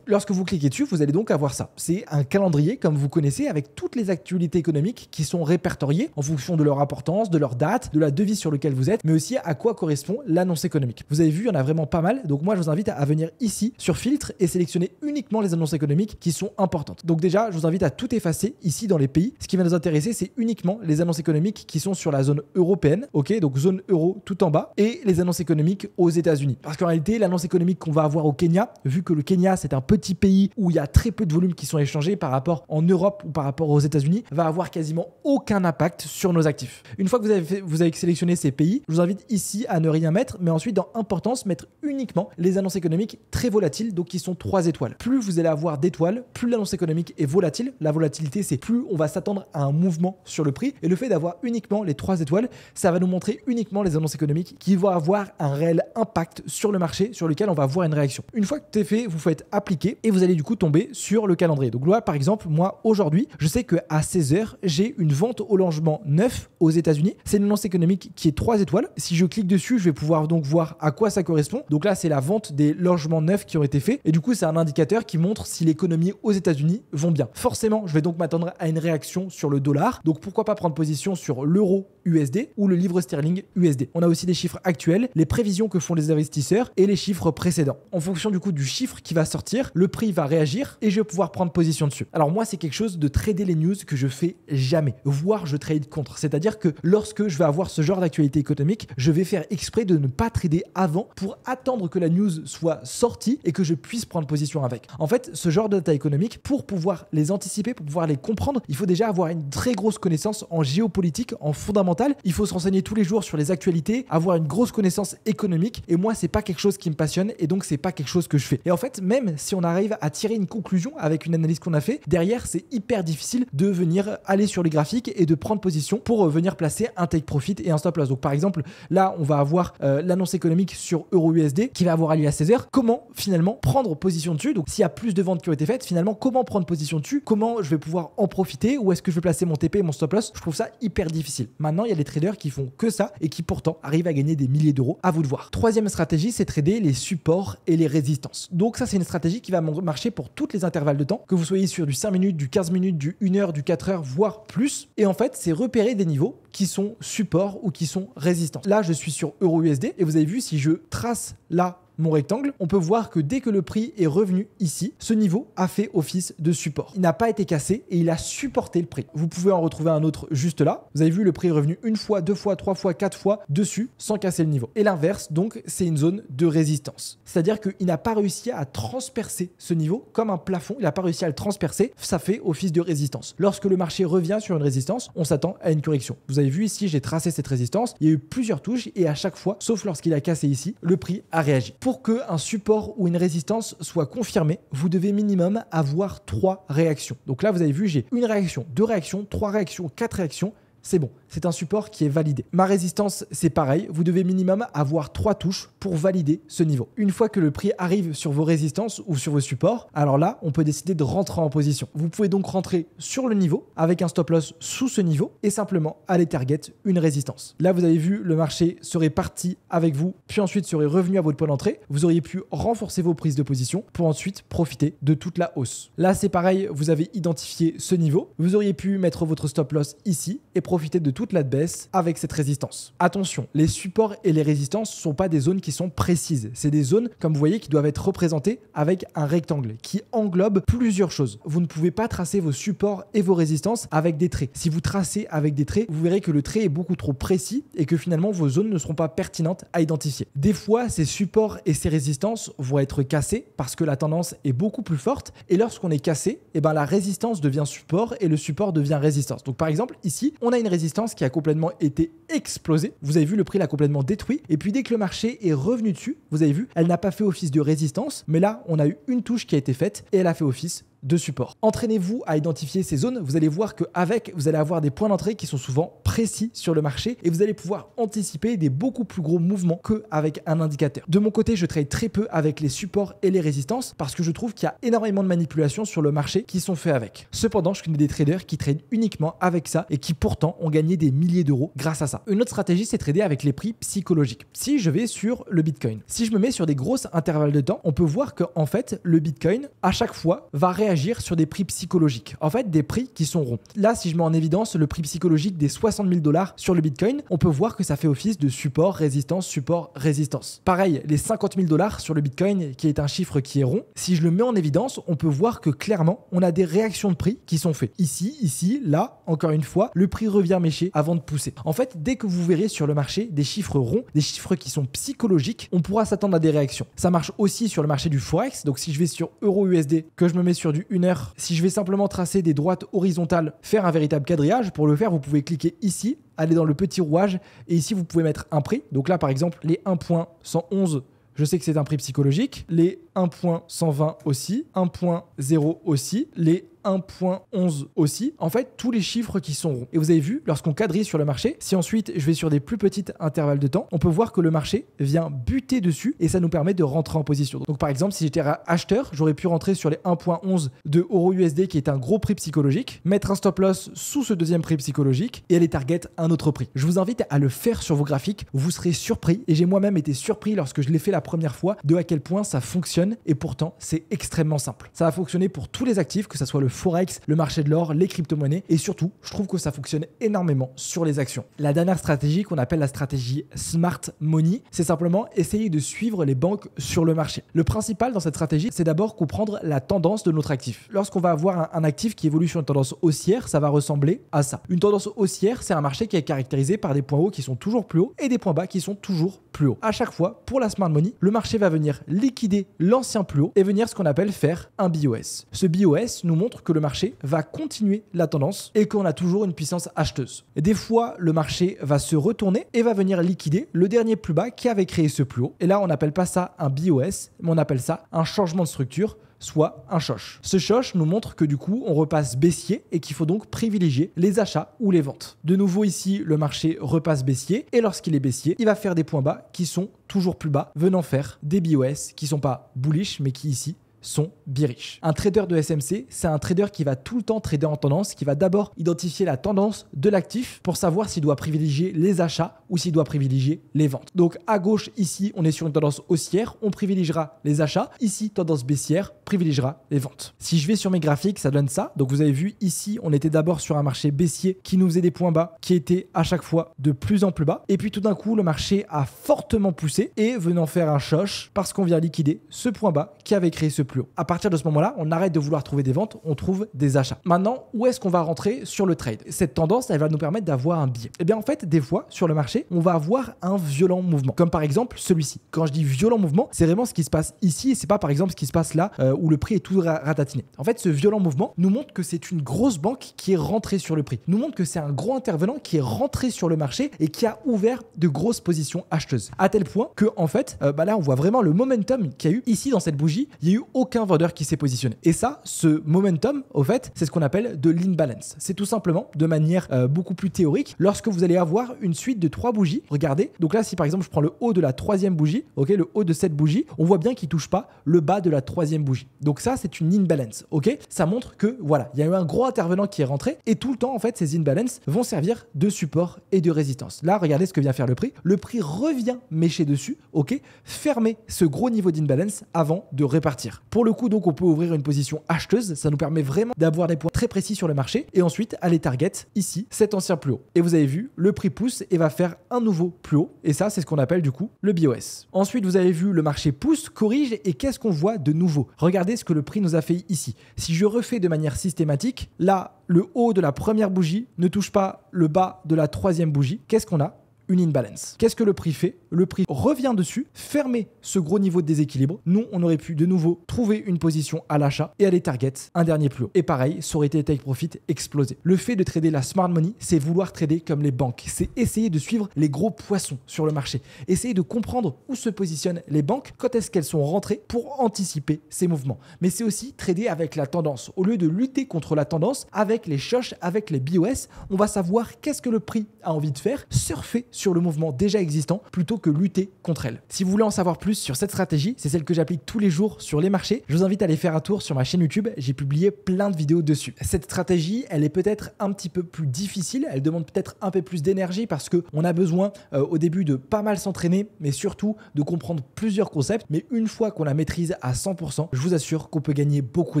Lorsque vous cliquez dessus, vous allez donc avoir ça. C'est un calendrier, comme vous connaissez, avec toutes les actualités économiques qui sont répertoriées en fonction de leur importance, de leur date, de la devise sur laquelle vous êtes, mais aussi à quoi correspond l'annonce économique. Vous avez vu, il y en a vraiment pas mal. Donc moi, je vous invite à venir ici sur filtre et sélectionner uniquement les annonces économiques qui sont importantes. Donc déjà, je vous invite à tout effacer ici dans les pays. Ce qui va nous intéresser, c'est uniquement les annonces économiques qui sont sur la zone européenne, ok, donc zone euro tout en bas, et les annonces économiques aux États-Unis. Parce qu'en réalité, l'annonce économique qu'on va avoir au Kenya, vu que le Kenya c'est un petit pays où il y a très peu de volumes qui sont échangés par rapport en Europe ou par rapport aux États-Unis, va avoir quasiment aucun impact sur nos actifs. Une fois que vous avez sélectionné ces pays, je vous invite ici à ne rien mettre, mais ensuite dans importance, mettre uniquement les annonces économiques très volatiles, donc qui sont 3 étoiles. Plus vous allez avoir d'étoiles, plus l'annonce économique est volatile. La volatilité, c'est plus on va s'attendre à un mouvement sur le prix. Et le fait d'avoir uniquement les 3 étoiles, ça va nous montrer uniquement les annonces économiques qui vont avoir un réel impact sur le marché, sur lequel on va avoir une réaction. Une fois que c'est fait, vous faites appliquer et vous allez du coup tomber sur le calendrier. Donc là, par exemple, moi aujourd'hui, je sais qu'à 16h, j'ai une vente au logement neuf aux États-Unis. C'est une annonce économique qui est 3 étoiles. Si je clique dessus, je vais pouvoir donc voir à quoi ça correspond. Donc là, c'est la vente des logements neufs qui ont été faits. Et du coup, c'est un indicateur qui montre si l'économie aux États-Unis vont bien. Forcément, je vais donc m'attendre à une réaction sur le dollar. Donc pourquoi pas prendre position sur l'euro USD ou le livre sterling USD. On a aussi des chiffres actuels, les prévisions que font les investisseurs et les chiffres précédents. En fonction du coup du chiffre qui va sortir, le prix va réagir et je vais pouvoir prendre position dessus. Alors moi, c'est quelque chose de trader les news que je fais jamais, voire je trade contre. C'est-à-dire que lorsque je vais avoir ce genre d'actualité économique, je vais faire exprès de ne pas trader avant pour attendre que la news soit sortie et que je puisse prendre position avec. En fait, ce genre de data économique, pour pouvoir les anticiper, pour pouvoir les comprendre, il faut déjà avoir une très grosse connaissance en géopolitique, en fondamental. Il faut se renseigner tous les jours sur les actualités, avoir une grosse connaissance économique. Et moi, c'est pas quelque chose qui me passionne et donc c'est pas quelque chose que je fais. Et en fait, même si on arrive à tirer une conclusion avec une analyse qu'on a fait, derrière, c'est hyper difficile de venir aller sur les graphiques et de prendre position pour venir placer un take profit et un stop loss. Donc par exemple, là, on va avoir l'annonce économique sur EURUSD qui va avoir lieu à 16h. Comment finalement prendre position dessus? Donc s'il y a plus de ventes qui ont été faites, finalement, comment prendre position dessus? Comment je vais pouvoir en profiter? Où est-ce que je vais placer mon TP et mon stop loss? Je trouve ça hyper difficile. Maintenant, il y a des traders qui font que ça et qui pourtant arrivent à gagner des milliers d'euros. À vous de voir. Troisième stratégie, c'est trader les supports et les résistances. Donc ça, c'est une stratégie qui va marcher pour toutes les intervalles de temps, que vous soyez sur du 5 minutes, du 15 minutes, du 1 heure, du 4 heures, voire plus. Et en fait, c'est repérer des niveaux qui sont supports ou qui sont résistants. Là, je suis sur EURUSD et vous avez vu, si je trace là mon rectangle, on peut voir que dès que le prix est revenu ici, ce niveau a fait office de support. Il n'a pas été cassé et il a supporté le prix. Vous pouvez en retrouver un autre juste là. Vous avez vu, le prix est revenu une fois, 2 fois, 3 fois, 4 fois dessus sans casser le niveau. Et l'inverse, donc, c'est une zone de résistance. C'est-à-dire qu'il n'a pas réussi à transpercer ce niveau comme un plafond. Il n'a pas réussi à le transpercer. Ça fait office de résistance. Lorsque le marché revient sur une résistance, on s'attend à une correction. Vous avez vu ici, j'ai tracé cette résistance. Il y a eu plusieurs touches et à chaque fois, sauf lorsqu'il a cassé ici, le prix a réagi. Pour qu'un support ou une résistance soit confirmé, vous devez minimum avoir 3 réactions. Donc là, vous avez vu, j'ai une réaction, 2 réactions, 3 réactions, 4 réactions. C'est bon, c'est un support qui est validé. Ma résistance, c'est pareil. Vous devez minimum avoir 3 touches pour valider ce niveau. Une fois que le prix arrive sur vos résistances ou sur vos supports, alors là, on peut décider de rentrer en position. Vous pouvez donc rentrer sur le niveau avec un stop loss sous ce niveau et simplement aller target une résistance. Là, vous avez vu, le marché serait parti avec vous, puis ensuite serait revenu à votre point d'entrée. Vous auriez pu renforcer vos prises de position pour ensuite profiter de toute la hausse. Là, c'est pareil, vous avez identifié ce niveau. Vous auriez pu mettre votre stop loss ici et profiter de toute la baisse avec cette résistance. Attention, les supports et les résistances ne sont pas des zones qui sont précises. C'est des zones, comme vous voyez, qui doivent être représentées avec un rectangle qui englobe plusieurs choses. Vous ne pouvez pas tracer vos supports et vos résistances avec des traits. Si vous tracez avec des traits, vous verrez que le trait est beaucoup trop précis et que finalement vos zones ne seront pas pertinentes à identifier. Des fois, ces supports et ces résistances vont être cassés parce que la tendance est beaucoup plus forte et lorsqu'on est cassé, la résistance devient support et le support devient résistance. Donc par exemple, ici, on a une résistance qui a complètement été explosée. Vous avez vu, le prix l'a complètement détruit. Et puis dès que le marché est revenu dessus, vous avez vu, elle n'a pas fait office de résistance, mais là, on a eu une touche qui a été faite et elle a fait office de support. Entraînez-vous à identifier ces zones. Vous allez voir qu'avec, vous allez avoir des points d'entrée qui sont souvent précis sur le marché et vous allez pouvoir anticiper des beaucoup plus gros mouvements qu'avec un indicateur. De mon côté, je trade très peu avec les supports et les résistances parce que je trouve qu'il y a énormément de manipulations sur le marché qui sont faits avec. Cependant, je connais des traders qui tradent uniquement avec ça et qui pourtant ont gagné des milliers d'euros grâce à ça. ça. Une autre stratégie, c'est trader avec les prix psychologiques. Si je vais sur le Bitcoin, si je me mets sur des grosses intervalles de temps, on peut voir que en fait, le Bitcoin, à chaque fois, va réagir sur des prix psychologiques. En fait, des prix qui sont ronds. Là, si je mets en évidence le prix psychologique des 60 000 $ sur le Bitcoin, on peut voir que ça fait office de support, résistance. Pareil, les 50 000 $ sur le Bitcoin, qui est un chiffre qui est rond, si je le mets en évidence, on peut voir que clairement, on a des réactions de prix qui sont faites. Ici, là, encore une fois, le prix revient mécher avant de pousser. En fait, dès que vous verrez sur le marché des chiffres ronds, des chiffres qui sont psychologiques, on pourra s'attendre à des réactions. Ça marche aussi sur le marché du Forex. Donc, si je vais sur EURUSD, que je me mets sur du 1 heure, si je vais simplement tracer des droites horizontales, faire un véritable quadrillage, pour le faire, vous pouvez cliquer ici, aller dans le petit rouage et ici, vous pouvez mettre un prix. Donc là, par exemple, les 1.111, je sais que c'est un prix psychologique. Les 1.120 aussi, 1.0 aussi, les 1.11 aussi. En fait, tous les chiffres qui sont ronds. Et vous avez vu, lorsqu'on quadrille sur le marché, si ensuite je vais sur des plus petites intervalles de temps, on peut voir que le marché vient buter dessus et ça nous permet de rentrer en position. Donc par exemple, si j'étais acheteur, j'aurais pu rentrer sur les 1.11 de EURUSD qui est un gros prix psychologique, mettre un stop loss sous ce deuxième prix psychologique et aller target un autre prix. Je vous invite à le faire sur vos graphiques. Vous serez surpris et j'ai moi-même été surpris lorsque je l'ai fait la première fois de à quel point ça fonctionne et pourtant c'est extrêmement simple. Ça va fonctionner pour tous les actifs, que ce soit le Forex, le marché de l'or, les crypto-monnaies et surtout, je trouve que ça fonctionne énormément sur les actions. La dernière stratégie qu'on appelle la stratégie Smart Money, c'est simplement essayer de suivre les banques sur le marché. Le principal dans cette stratégie, c'est d'abord comprendre la tendance de notre actif. Lorsqu'on va avoir un actif qui évolue sur une tendance haussière, ça va ressembler à ça. Une tendance haussière, c'est un marché qui est caractérisé par des points hauts qui sont toujours plus hauts et des points bas qui sont toujours plus hauts. À chaque fois, pour la Smart Money, le marché va venir liquider l'ancien plus haut et venir ce qu'on appelle faire un BOS. Ce BOS nous montre que le marché va continuer la tendance et qu'on a toujours une puissance acheteuse. Et des fois, le marché va se retourner et va venir liquider le dernier plus bas qui avait créé ce plus haut. Et là, on n'appelle pas ça un BOS, mais on appelle ça un changement de structure, soit un choche. Ce choche nous montre que du coup, on repasse baissier et qu'il faut donc privilégier les achats ou les ventes. De nouveau ici, le marché repasse baissier et lorsqu'il est baissier, il va faire des points bas qui sont toujours plus bas, venant faire des BOS qui sont pas bullish, mais qui ici sont bearish. Un trader de SMC, c'est un trader qui va tout le temps trader en tendance, qui va d'abord identifier la tendance de l'actif pour savoir s'il doit privilégier les achats ou s'il doit privilégier les ventes. Donc à gauche, ici, on est sur une tendance haussière, on privilégiera les achats. Ici, tendance baissière, privilégiera les ventes. Si je vais sur mes graphiques, ça donne ça. Donc vous avez vu ici, on était d'abord sur un marché baissier qui nous faisait des points bas, qui étaient à chaque fois de plus en plus bas. Et puis tout d'un coup, le marché a fortement poussé et venant faire un choche parce qu'on vient liquider ce point bas qui avait créé ce plus haut. À partir de ce moment-là, on arrête de vouloir trouver des ventes, on trouve des achats. Maintenant, où est-ce qu'on va rentrer sur le trade? Cette tendance, elle va nous permettre d'avoir un biais. Et bien en fait, des fois, sur le marché, on va avoir un violent mouvement. Comme par exemple celui-ci. Quand je dis violent mouvement, c'est vraiment ce qui se passe ici et c'est pas par exemple ce qui se passe là où le prix est tout ratatiné. En fait, ce violent mouvement nous montre que c'est une grosse banque qui est rentrée sur le prix. Nous montre que c'est un gros intervenant qui est rentré sur le marché et qui a ouvert de grosses positions acheteuses. À tel point que en fait, là, on voit vraiment le momentum qu'il y a eu ici dans cette bougie. Il n'y a eu aucun vendeur qui s'est positionné. Et ça, ce momentum, au fait, c'est ce qu'on appelle de l'imbalance. C'est tout simplement, de manière beaucoup plus théorique, lorsque vous allez avoir une suite de 3 bougies. Regardez, donc là, si par exemple je prends le haut de la 3e bougie, ok, le haut de cette bougie, on voit bien qu'il touche pas le bas de la 3e bougie. Donc ça, c'est une imbalance, ok. Ça montre que voilà, il y a eu un gros intervenant qui est rentré et tout le temps, en fait, ces imbalances vont servir de support et de résistance. Là, regardez ce que vient faire le prix. Le prix revient mécher dessus, ok, fermer ce gros niveau d'imbalance avant de repartir. Pour le coup, donc on peut ouvrir une position acheteuse, ça nous permet vraiment d'avoir des points très précis sur le marché et ensuite aller target ici cet ancien plus haut. Et vous avez vu, le prix pousse et va faire un nouveau plus haut et ça c'est ce qu'on appelle du coup le BOS. Ensuite vous avez vu le marché pousse, corrige et qu'est-ce qu'on voit de nouveau? Regardez ce que le prix nous a fait ici. Si je refais de manière systématique, là le haut de la première bougie ne touche pas le bas de la 3e bougie, qu'est-ce qu'on a? Une imbalance. Qu'est-ce que le prix fait? Le prix revient dessus, fermer ce gros niveau de déséquilibre. Nous, on aurait pu de nouveau trouver une position à l'achat et aller target un dernier plus haut. Et pareil, ça aurait été take profit explosé. Le fait de trader la smart money, c'est vouloir trader comme les banques. C'est essayer de suivre les gros poissons sur le marché. Essayer de comprendre où se positionnent les banques, quand est-ce qu'elles sont rentrées pour anticiper ces mouvements. Mais c'est aussi trader avec la tendance. Au lieu de lutter contre la tendance, avec les choches, avec les BOS, on va savoir qu'est-ce que le prix a envie de faire, surfer sur le mouvement déjà existant plutôt que lutter contre elle. Si vous voulez en savoir plus sur cette stratégie, c'est celle que j'applique tous les jours sur les marchés. Je vous invite à aller faire un tour sur ma chaîne YouTube, j'ai publié plein de vidéos dessus. Cette stratégie, elle est peut-être un petit peu plus difficile, elle demande peut-être un peu plus d'énergie parce qu'on a besoin au début de pas mal s'entraîner, mais surtout de comprendre plusieurs concepts. Mais une fois qu'on la maîtrise à 100%, je vous assure qu'on peut gagner beaucoup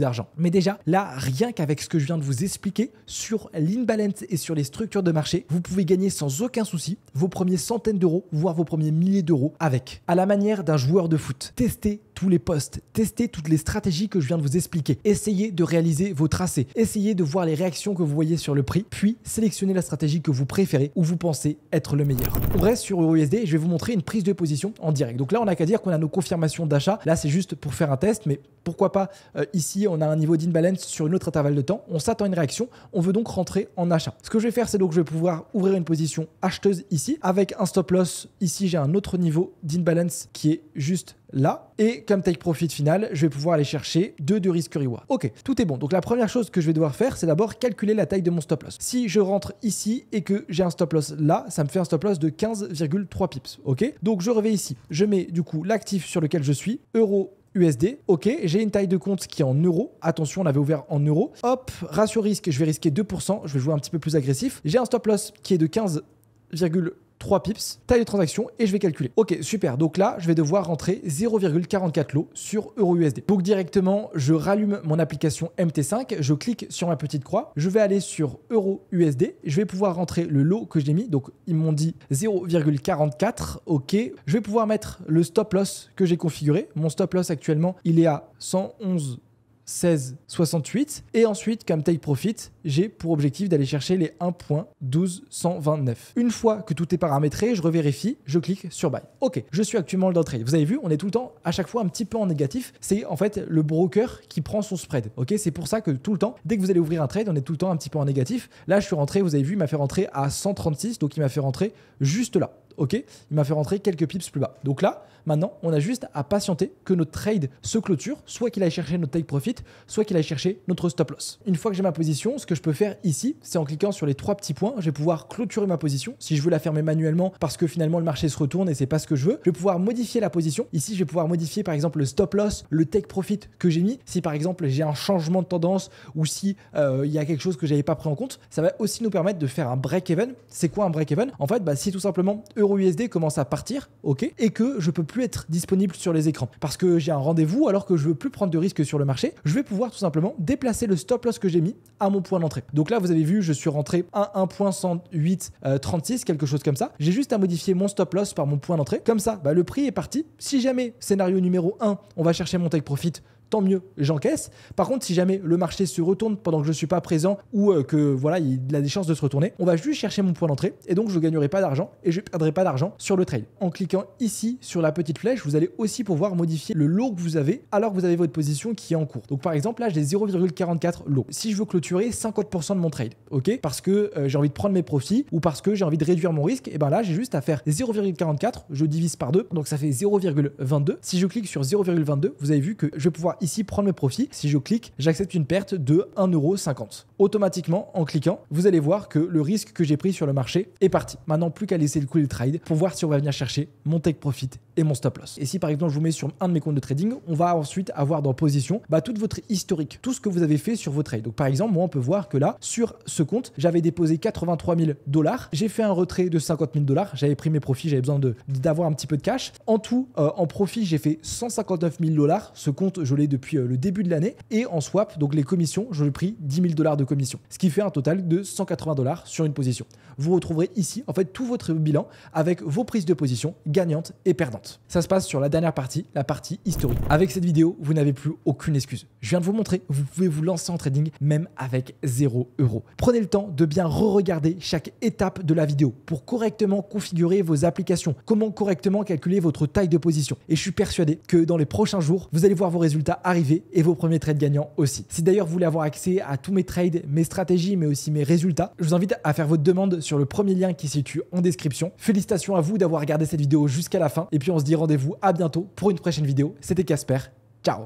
d'argent. Mais déjà, là, rien qu'avec ce que je viens de vous expliquer sur l'imbalance et sur les structures de marché, vous pouvez gagner sans aucun souci vos premiers centaines d'euros, voire vos premiers milliers d'euros avec. À la manière d'un joueur de foot, testez tous les postes, testez toutes les stratégies que je viens de vous expliquer, essayez de réaliser vos tracés, essayez de voir les réactions que vous voyez sur le prix, puis sélectionnez la stratégie que vous préférez ou vous pensez être le meilleur. On reste sur EURUSD, je vais vous montrer une prise de position en direct. Donc là, on n'a qu'à dire qu'on a nos confirmations d'achat. Là, c'est juste pour faire un test, mais pourquoi pas ici, on a un niveau d'imbalance sur une autre intervalle de temps. On s'attend à une réaction, on veut donc rentrer en achat. Ce que je vais faire, c'est donc je vais pouvoir ouvrir une position acheteuse ici avec un stop loss. Ici, j'ai un autre niveau d'imbalance qui est juste là. Et comme take profit final, je vais pouvoir aller chercher 2 de risque reward. Ok, tout est bon. Donc la première chose que je vais devoir faire, c'est d'abord calculer la taille de mon stop loss. Si je rentre ici et que j'ai un stop loss là, ça me fait un stop loss de 15,3 pips. Ok, donc je reviens ici. Je mets du coup l'actif sur lequel je suis, euro USD, ok, j'ai une taille de compte qui est en euros, attention on l'avait ouvert en euros, hop, ratio risque, je vais risquer 2%, je vais jouer un petit peu plus agressif, j'ai un stop loss qui est de 15,3 pips, taille de transaction et je vais calculer. Ok, super. Donc là, je vais devoir rentrer 0,44 lots sur EURUSD. Donc directement, je rallume mon application MT5, je clique sur ma petite croix, je vais aller sur EURUSD, je vais pouvoir rentrer le lot que j'ai mis. Donc ils m'ont dit 0,44. Ok, je vais pouvoir mettre le stop loss que j'ai configuré. Mon stop loss actuellement, il est à 111,1668 et ensuite comme take profit j'ai pour objectif d'aller chercher les 1.12129. Une fois que tout est paramétré, je revérifie, je clique sur buy. Ok, je suis actuellement dans le trade. Vous avez vu, on est tout le temps à chaque fois un petit peu en négatif. C'est en fait le broker qui prend son spread. Ok, c'est pour ça que tout le temps, dès que vous allez ouvrir un trade, on est tout le temps un petit peu en négatif. Là, je suis rentré, vous avez vu, il m'a fait rentrer à 136, donc il m'a fait rentrer juste là. Ok, il m'a fait rentrer quelques pips plus bas. Donc là, maintenant, on a juste à patienter que notre trade se clôture, soit qu'il aille chercher notre take profit, soit qu'il aille chercher notre stop loss. Une fois que j'ai ma position, ce que je peux faire ici, c'est en cliquant sur les 3 petits points, je vais pouvoir clôturer ma position. Si je veux la fermer manuellement parce que finalement le marché se retourne et c'est pas ce que je veux, je vais pouvoir modifier la position. Ici, je vais pouvoir modifier par exemple le stop loss, le take profit que j'ai mis. Si par exemple j'ai un changement de tendance ou si il y a quelque chose que j'avais pas pris en compte, ça va aussi nous permettre de faire un break-even. C'est quoi un break-even? En fait, si tout simplement EURUSD commence à partir, ok, et que je peux plus être disponible sur les écrans parce que j'ai un rendez-vous alors que je veux plus prendre de risques sur le marché, je vais pouvoir tout simplement déplacer le stop loss que j'ai mis à mon point d'entrée. Donc là, vous avez vu, je suis rentré à 1.10836, quelque chose comme ça. J'ai juste à modifier mon stop loss par mon point d'entrée. Comme ça, le prix est parti. Si jamais, scénario numéro 1, on va chercher mon take profit, tant mieux, j'encaisse. Par contre, si jamais le marché se retourne pendant que je ne suis pas présent ou que voilà, il a des chances de se retourner, on va juste chercher mon point d'entrée et donc je ne gagnerai pas d'argent et je ne perdrai pas d'argent sur le trade. En cliquant ici sur la petite flèche, vous allez aussi pouvoir modifier le lot que vous avez alors que vous avez votre position qui est en cours. Donc par exemple, là, j'ai 0,44 lots. Si je veux clôturer 50% de mon trade, ok, parce que j'ai envie de prendre mes profits ou parce que j'ai envie de réduire mon risque, et ben là, j'ai juste à faire 0,44, je divise par 2, donc ça fait 0,22. Si je clique sur 0,22, vous avez vu que je vais pouvoir ici prendre mes profits. Si je clique, j'accepte une perte de 1,50 €. Automatiquement, en cliquant, vous allez voir que le risque que j'ai pris sur le marché est parti. Maintenant, plus qu'à laisser le couler le trade pour voir si on va venir chercher mon take profit et mon stop loss. Et si par exemple, je vous mets sur un de mes comptes de trading, on va ensuite avoir dans position toute votre historique, tout ce que vous avez fait sur vos trades. Donc par exemple, moi, on peut voir que là, sur ce compte, j'avais déposé 83 000 $. J'ai fait un retrait de 50 000 $. J'avais pris mes profits, j'avais besoin d'avoir un petit peu de cash. En tout, en profit, j'ai fait 159 000 $. Ce compte, je l'ai depuis le début de l'année. Et en swap, donc les commissions, je l'ai pris 10 000 $ de commission. Ce qui fait un total de 180 $ sur une position. Vous retrouverez ici, en fait, tout votre bilan avec vos prises de position gagnantes et perdantes. Ça se passe sur la dernière partie, la partie historique. Avec cette vidéo, vous n'avez plus aucune excuse. Je viens de vous montrer, vous pouvez vous lancer en trading même avec 0 €. Prenez le temps de bien re-regarder chaque étape de la vidéo pour correctement configurer vos applications, comment correctement calculer votre taille de position. Et je suis persuadé que dans les prochains jours, vous allez voir vos résultats arriver et vos premiers trades gagnants aussi. Si d'ailleurs vous voulez avoir accès à tous mes trades, mes stratégies, mais aussi mes résultats, je vous invite à faire votre demande sur le premier lien qui se situe en description. Félicitations à vous d'avoir regardé cette vidéo jusqu'à la fin. Et puis on se dit rendez-vous à bientôt pour une prochaine vidéo. C'était Casper. Ciao.